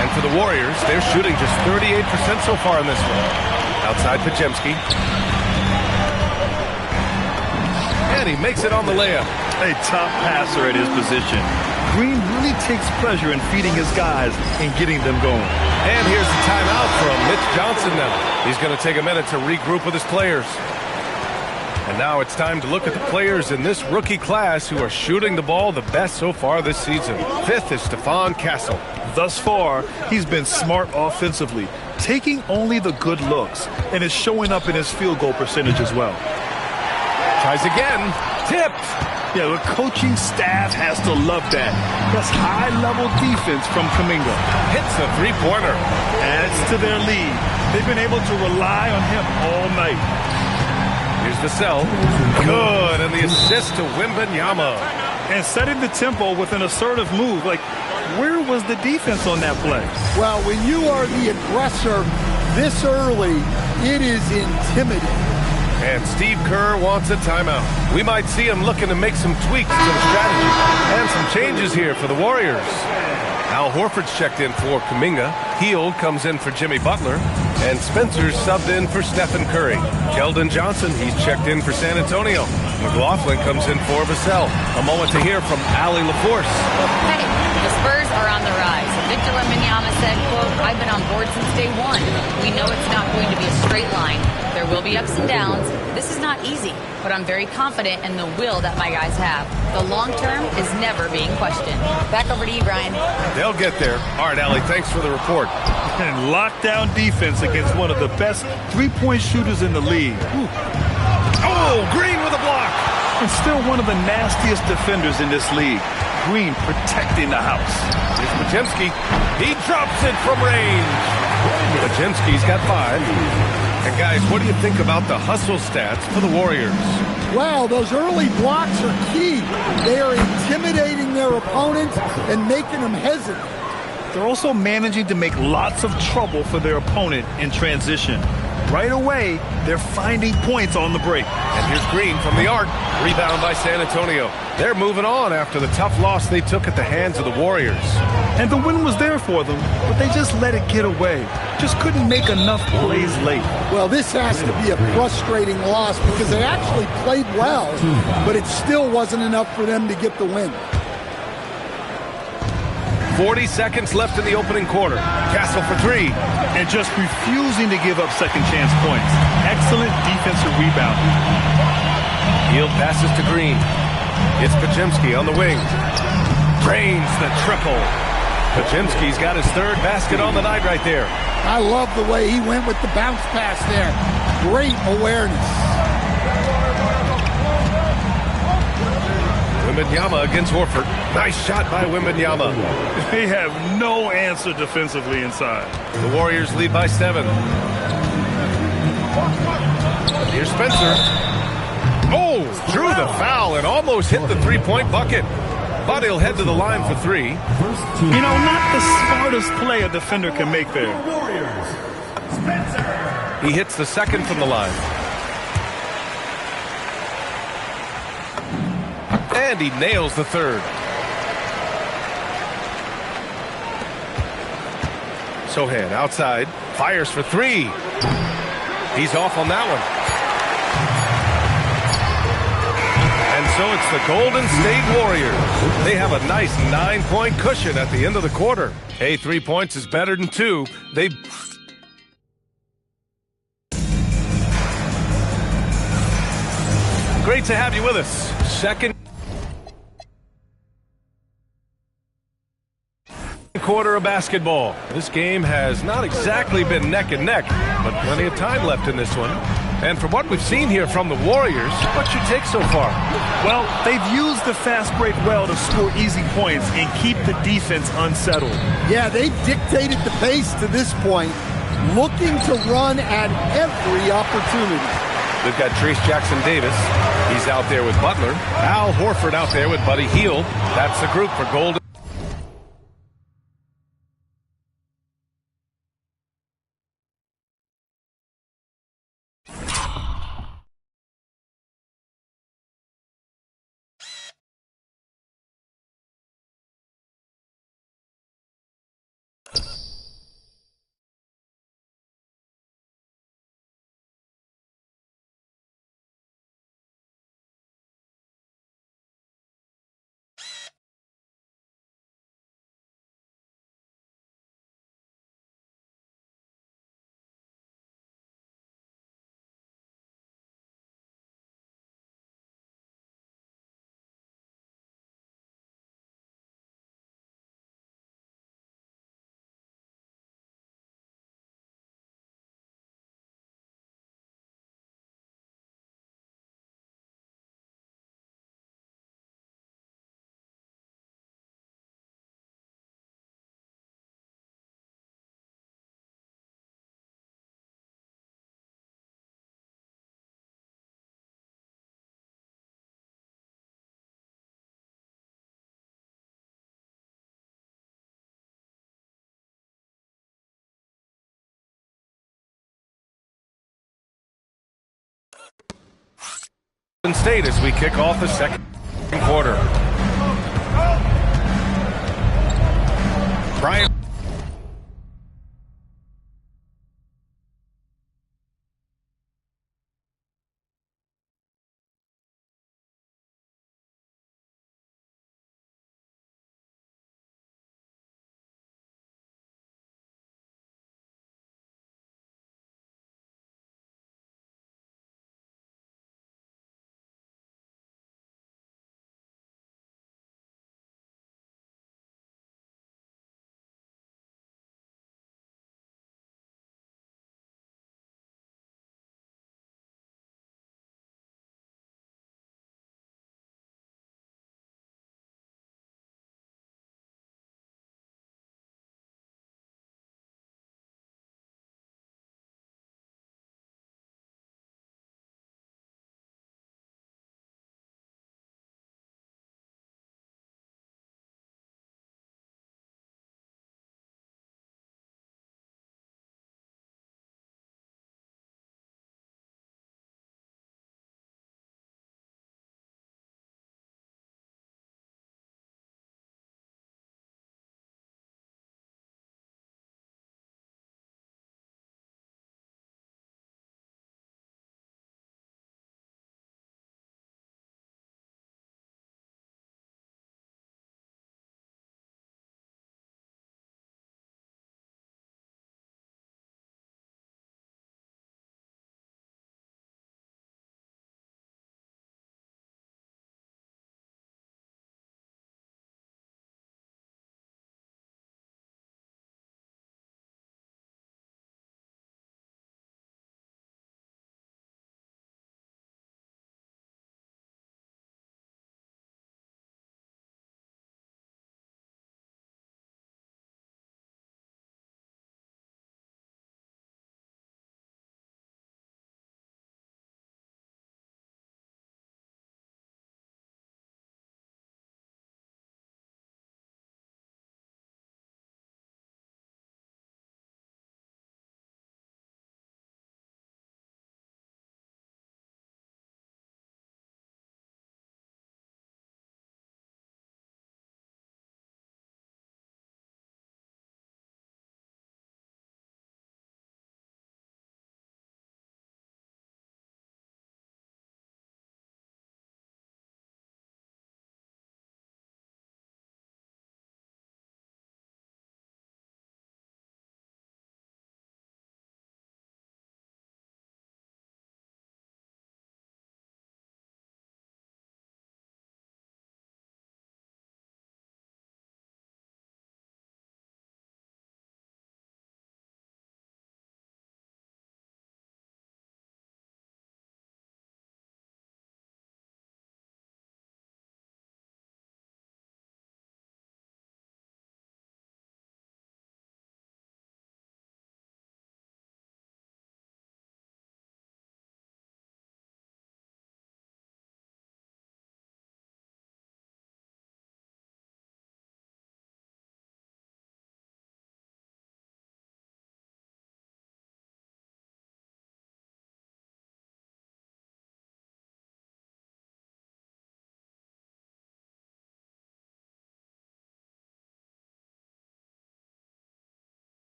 And for the Warriors, they're shooting just 38% so far in this one. Outside Podziemski. And he makes it on the layup. A top passer at his position. Green really takes pleasure in feeding his guys and getting them going. And here's the timeout from Mitch Johnson now. He's going to take a minute to regroup with his players. And now it's time to look at the players in this rookie class who are shooting the ball the best so far this season. 5th is Stephon Castle. Thus far, he's been smart offensively, taking only the good looks, and is showing up in his field goal percentage as well. Tries again. Tipped. Yeah, the coaching staff has to love that. That's high-level defense from Kuminga. Hits a three-pointer. Adds to their lead. They've been able to rely on him all night. Here's Vassell. Good, and the assist to Wembanyama. And setting the tempo with an assertive move. Like, where was the defense on that play? Well, when you are the aggressor this early, it is intimidating. And Steve Kerr wants a timeout. We might see him looking to make some tweaks to the strategy and some changes here for the Warriors. Al Horford's checked in for Kuminga. Hield comes in for Jimmy Butler. And Spencer's subbed in for Stephen Curry. Keldon Johnson, he's checked in for San Antonio. McLaughlin comes in for Vassell. A moment to hear from Allie LaForce. Hey, the Spurs are on the rise. Victor Wembanyama said, quote, I've been on board since day one. We know it's not going to be a straight line. There will be ups and downs. This is not easy, but I'm very confident in the will that my guys have. The long term is never being questioned. Back over to you, Brian. They'll get there. All right, Allie, thanks for the report. And lockdown defense against one of the best three-point shooters in the league. Ooh. Oh, Green with a block. And still one of the nastiest defenders in this league. Green protecting the house. Here's Podziemski. He drops it from range. Podziemski's got 5. And guys, what do you think about the hustle stats for the Warriors? Wow, those early blocks are key. They are intimidating their opponents and making them hesitant. They're also managing to make lots of trouble for their opponent in transition. Right away, they're finding points on the break. And here's Green from the arc. Rebound by San Antonio. They're moving on after the tough loss they took at the hands of the Warriors. And the win was there for them, but they just let it get away. Just couldn't make enough plays late. Well, this has to be a frustrating loss because they actually played well, but it still wasn't enough for them to get the win. 40 seconds left in the opening quarter. Castle for 3. And just refusing to give up second chance points. Excellent defensive rebound. Hield passes to Green. It's Podziemski on the wing. Drains the triple. Podziemski's got his 3rd basket on the night right there. I love the way he went with the bounce pass there. Great awareness. Wembanyama against Horford. Nice shot by Wembanyama. They have no answer defensively inside. The Warriors lead by 7. Here's Spencer. Oh, drew the foul and almost hit the 3-point bucket. But he'll head to the line for 3. You know, not the smartest play a defender can make there. He hits the 2nd from the line. And he nails the 3rd. Sohan outside, fires for 3. He's off on that one. And so it's the Golden State Warriors. They have a nice 9-point cushion at the end of the quarter. Hey, 3 points is better than 2. Great to have you with us. Second quarter of basketball. This game has not exactly been neck and neck, but plenty of time left in this one. And from what we've seen here from the Warriors, what's your take so far? Well, they've used the fast break well to score easy points and keep the defense unsettled. Yeah, they've dictated the pace to this point, looking to run at every opportunity. They've got Trace Jackson-Davis. He's out there with Butler. Al Horford out there with Buddy Hield. That's the group for Golden. State as we kick off the second quarter.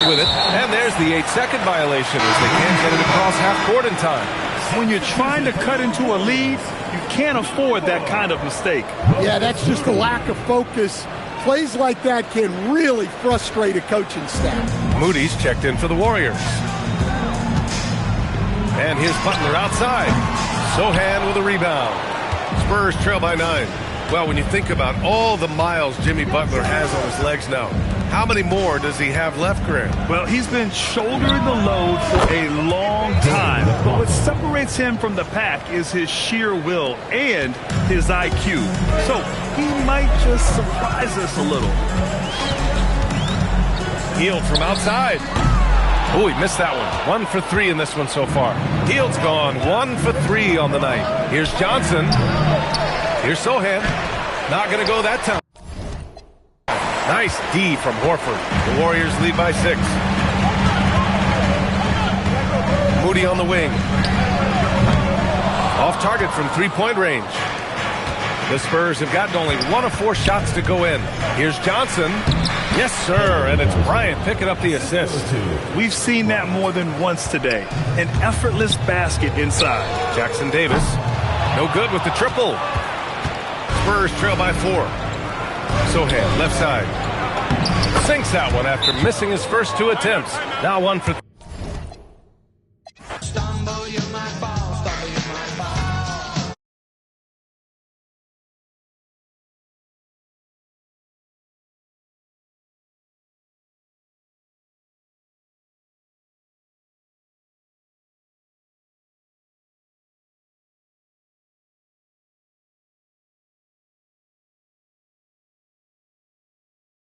with it, and there's the 8-second violation as they can't get it across half court in time. When you're trying to cut into a lead, you can't afford that kind of mistake. Yeah, that's just a lack of focus. Plays like that can really frustrate a coaching staff. Moody's checked in for the Warriors. And here's Butler outside. Sohan with a rebound. Spurs trail by 9. Well, when you think about all the miles Jimmy Butler has on his legs now, how many more does he have left, Graham? Well, he's been shouldering the load for a long time. But what separates him from the pack is his sheer will and his IQ. So he might just surprise us a little. Hield from outside. Oh, he missed that one. 1 for 3 in this one so far. Hield's gone 1 for 3 on the night. Here's Johnson. Here's Sohan. Not going to go that time. Nice D from Horford. The Warriors lead by 6. Moody on the wing. Off target from 3-point range. The Spurs have gotten only 1 of 4 shots to go in. Here's Johnson. Yes, sir. And it's Bryant picking up the assist. We've seen that more than once today. An effortless basket inside. Jackson Davis. No good with the triple. Spurs trail by 4. Sohan, left side. Sinks that one after missing his first 2 attempts. Now 1 for